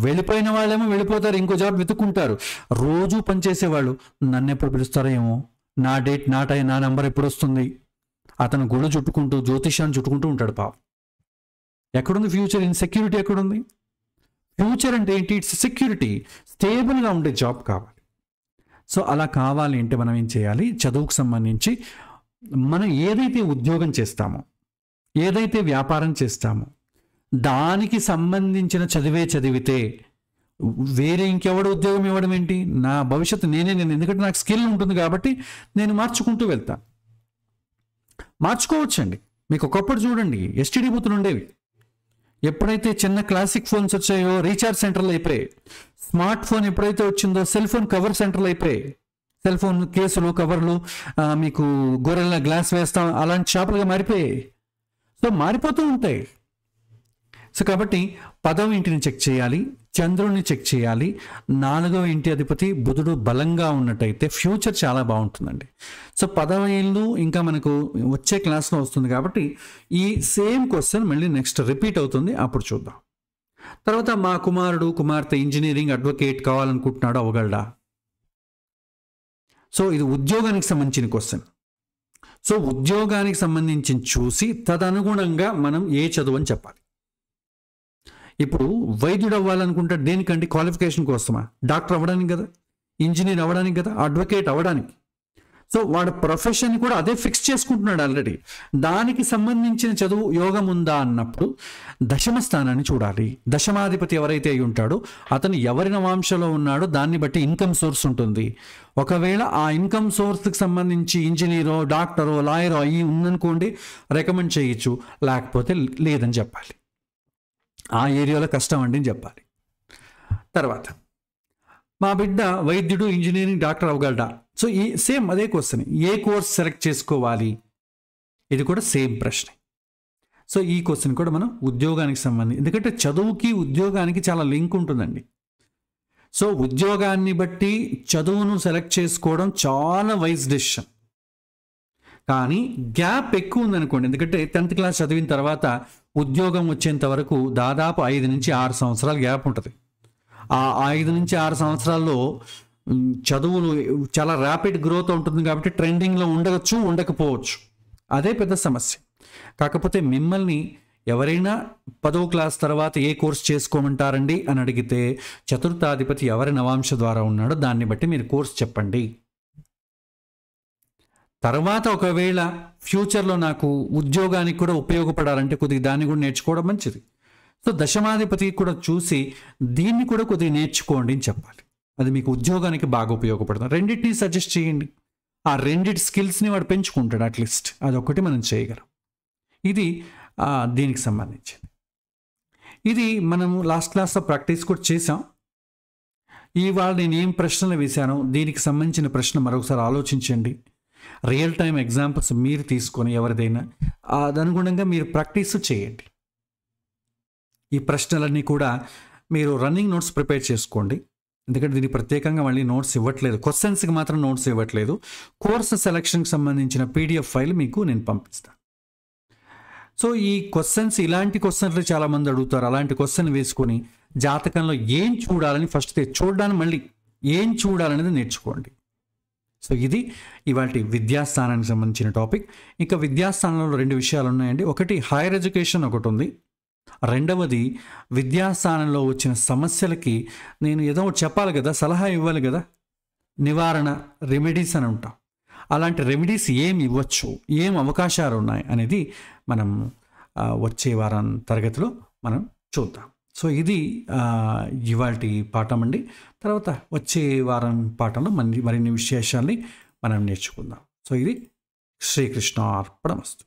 వెళ్ళిపోయిన వాళ్ళేమో వెళ్ళిపోతారు, ఇంకో జాబ్ వెతుక్కుంటారు. రోజు పనిచేసేవాళ్ళు నన్ను ఎప్పుడు పిలుస్తారో ఏమో, నా డేట్ నా టైం నా నెంబర్ ఎప్పుడు వస్తుంది, అతను గుళ్ళు చుట్టుకుంటూ జ్యోతిష్యాన్ని చుట్టుకుంటూ ఉంటాడు పాపం. ఎక్కడుంది ఫ్యూచర్? ఇన్సెక్యూరిటీ ఎక్కడుంది? ఫ్యూచర్ అంటే ఏంటి? ఇట్స్ సెక్యూరిటీ, స్టేబుల్గా ఉండే జాబ్ కావాలి. సో అలా కావాలి అంటే మనం ఏం చేయాలి? చదువుకు సంబంధించి మనం ఏదైతే ఉద్యోగం చేస్తామో, ఏదైతే వ్యాపారం చేస్తామో దానికి సంబంధించిన చదివితే వేరే ఇంకెవడు ఉద్యోగం ఇవ్వడం ఏంటి? నా భవిష్యత్తు నేను ఎందుకంటే నాకు స్కిల్ ఉంటుంది కాబట్టి నేను మార్చుకుంటూ వెళ్తాను. మార్చుకోవచ్చండి. మీకు ఒకప్పుడు చూడండి ఎస్టీడీ బూతులు ఉండేవి. ఎప్పుడైతే చిన్న క్లాసిక్ ఫోన్స్ వచ్చాయో రీఛార్జ్ సెంటర్లు అయిపోయాయి. స్మార్ట్ ఫోన్ ఎప్పుడైతే వచ్చిందో సెల్ ఫోన్ కవర్ సెంటర్లు అయిపోయాయి. సెల్ ఫోన్ కేసులు కవర్లు, మీకు గొర్రెల గ్లాస్ వేస్తాం అలాంటి షాపులుగా మారిపోయాయి. సో మారిపోతూ ఉంటాయి. సో కాబట్టి 10వ ఇంటిని చెక్ చేయాలి, చంద్రుడిని చెక్ చేయాలి. 4వ ఇంటి అధిపతి బుధుడు బలంగా ఉన్నట్టయితే ఫ్యూచర్ చాలా బాగుంటుందండి. సో 10వ ఇల్లు ఇంకా మనకు వచ్చే క్లాస్లో వస్తుంది కాబట్టి ఈ సేమ్ క్వశ్చన్ మళ్ళీ నెక్స్ట్ రిపీట్ అవుతుంది, అప్పుడు చూద్దాం. తర్వాత మా కుమారుడు కుమార్తె ఇంజనీరింగ్ అడ్వకేట్ కావాలనుకుంటున్నాడు, అవగలడా? సో ఇది ఉద్యోగానికి సంబంధించిన క్వశ్చన్. సో ఉద్యోగానికి సంబంధించి చూసి తదనుగుణంగా మనం ఏ చదువు అని చెప్పాలి. ఇప్పుడు వైద్యుడు అవ్వాలనుకుంటే దేనికంటే? క్వాలిఫికేషన్ కోసమా? డాక్టర్ అవ్వడానికి కదా, ఇంజనీర్ అవ్వడానికి కదా, అడ్వకేట్ అవ్వడానికి. సో వాడు ప్రొఫెషన్ కూడా అదే ఫిక్స్ చేసుకుంటున్నాడు ఆల్రెడీ. దానికి సంబంధించిన చదువు యోగం ఉందా అన్నప్పుడు దశమ స్థానాన్ని చూడాలి. దశమాధిపతి ఎవరైతే అయి ఉంటాడో అతను ఎవరి నవాంశలో ఉన్నాడో దాన్ని బట్టి ఇన్కమ్ సోర్స్ ఉంటుంది. ఒకవేళ ఆ ఇన్కమ్ సోర్స్కి సంబంధించి ఇంజనీరో డాక్టరో లాయరో అయ్యి ఉందనుకోండి, రికమెండ్ చేయొచ్చు. లేకపోతే లేదని చెప్పాలి. ఆ ఏరియాలో కష్టం అండి అని చెప్పాలి. తర్వాత మా బిడ్డ వైద్యుడు ఇంజనీరింగ్ డాక్టర్ అవ్వగలడా? సో ఈ సేమ్ అదే క్వశ్చన్. ఏ కోర్స్ సెలెక్ట్ చేసుకోవాలి? ఇది కూడా సేమ్ ప్రశ్న. సో ఈ క్వశ్చన్ కూడా మనం ఉద్యోగానికి సంబంధించి, ఎందుకంటే చదువుకి ఉద్యోగానికి చాలా లింక్ ఉంటుందండి. సో ఉద్యోగాన్ని బట్టి చదువును సెలెక్ట్ చేసుకోవడం చాలా వైజ్ డెసిషన్. కానీ గ్యాప్ ఎక్కువ ఉందనుకోండి, ఎందుకంటే 10th క్లాస్ చదివిన తర్వాత ఉద్యోగం వచ్చేంత వరకు దాదాపు 5 నుంచి 6 సంవత్సరాల గ్యాప్ ఉంటుంది. ఆ 5 నుంచి 6 సంవత్సరాల్లో చదువులు చాలా ర్యాపిడ్ గ్రోత్ ఉంటుంది కాబట్టి ట్రెండింగ్లో ఉండవచ్చు, ఉండకపోవచ్చు. అదే పెద్ద సమస్య. కాకపోతే మిమ్మల్ని ఎవరైనా 10వ క్లాస్ తర్వాత ఏ కోర్స్ చేసుకోమంటారండి అని అడిగితే చతుర్థాధిపతి ఎవరి నవాంశ ద్వారా ఉన్నాడో దాన్ని బట్టి మీరు కోర్స్ చెప్పండి. తర్వాత ఒకవేళ ఫ్యూచర్లో నాకు ఉద్యోగానికి కూడా ఉపయోగపడాలంటే కొద్దిగా దాన్ని కూడా నేర్చుకోవడం మంచిది. సో దశమాధిపతి కూడా చూసి దీన్ని కూడా కొద్దిగా నేర్చుకోండి అని చెప్పాలి. అది మీకు ఉద్యోగానికి బాగా ఉపయోగపడుతుంది. రెండింటిని సజెస్ట్ చేయండి. ఆ రెండింటి స్కిల్స్ని వాడు పెంచుకుంటాడు అట్లీస్ట్. అదొకటి మనం చేయగలం. ఇది దీనికి సంబంధించింది. ఇది మనము లాస్ట్ క్లాస్లో ప్రాక్టీస్ కూడా చేసాం. ఇవాళ నేను ఏం ప్రశ్నలు వేశానో దీనికి సంబంధించిన ప్రశ్న మరొకసారి ఆలోచించండి. రియల్ టైం ఎగ్జాంపుల్స్ మీరు తీసుకొని ఎవరిదైనా అనుగుణంగా మీరు ప్రాక్టీస్ చేయండి. ఈ ప్రశ్నలన్నీ కూడా మీరు రన్నింగ్ నోట్స్ ప్రిపేర్ చేసుకోండి. ఎందుకంటే దీనికి ప్రత్యేకంగా మళ్ళీ నోట్స్ ఇవ్వట్లేదు, క్వశ్చన్స్కి మాత్రం నోట్స్ ఇవ్వట్లేదు. కోర్స్ సెలక్షన్కి సంబంధించిన PDF ఫైల్ మీకు నేను పంపిస్తాను. సో ఈ క్వశ్చన్స్, ఇలాంటి క్వశ్చన్లు చాలామంది అడుగుతారు. అలాంటి క్వశ్చన్ వేసుకొని జాతకంలో ఏం చూడాలని ఫస్ట్ చూడడానికి మళ్ళీ ఏం చూడాలనేది నేర్చుకోండి. సో ఇది ఇవాళ విద్యాస్థానానికి సంబంధించిన టాపిక్. ఇంకా విద్యాస్థానంలో 2 విషయాలు ఉన్నాయండి. ఒకటి హైయర్ ఎడ్యుకేషన్ ఒకటి ఉంది. రెండవది విద్యాస్థానంలో వచ్చిన సమస్యలకి నేను ఏదో ఒకటి చెప్పాలి కదా, సలహా ఇవ్వాలి కదా, నివారణ రెమెడీస్ అని ఉంటాం. అలాంటి రెమెడీస్ ఏం ఇవ్వచ్చు, ఏం అవకాశాలు ఉన్నాయి అనేది మనం వచ్చే వారం తరగతిలో మనం చూద్దాం. సో ఇది ఇవాల్టి పాఠం అండి. తర్వాత వచ్చే వారం పాఠంలో మరిన్ని విశేషాల్ని మనం నేర్చుకుందాం. సో ఇది శ్రీకృష్ణ అర్పణమస్తు.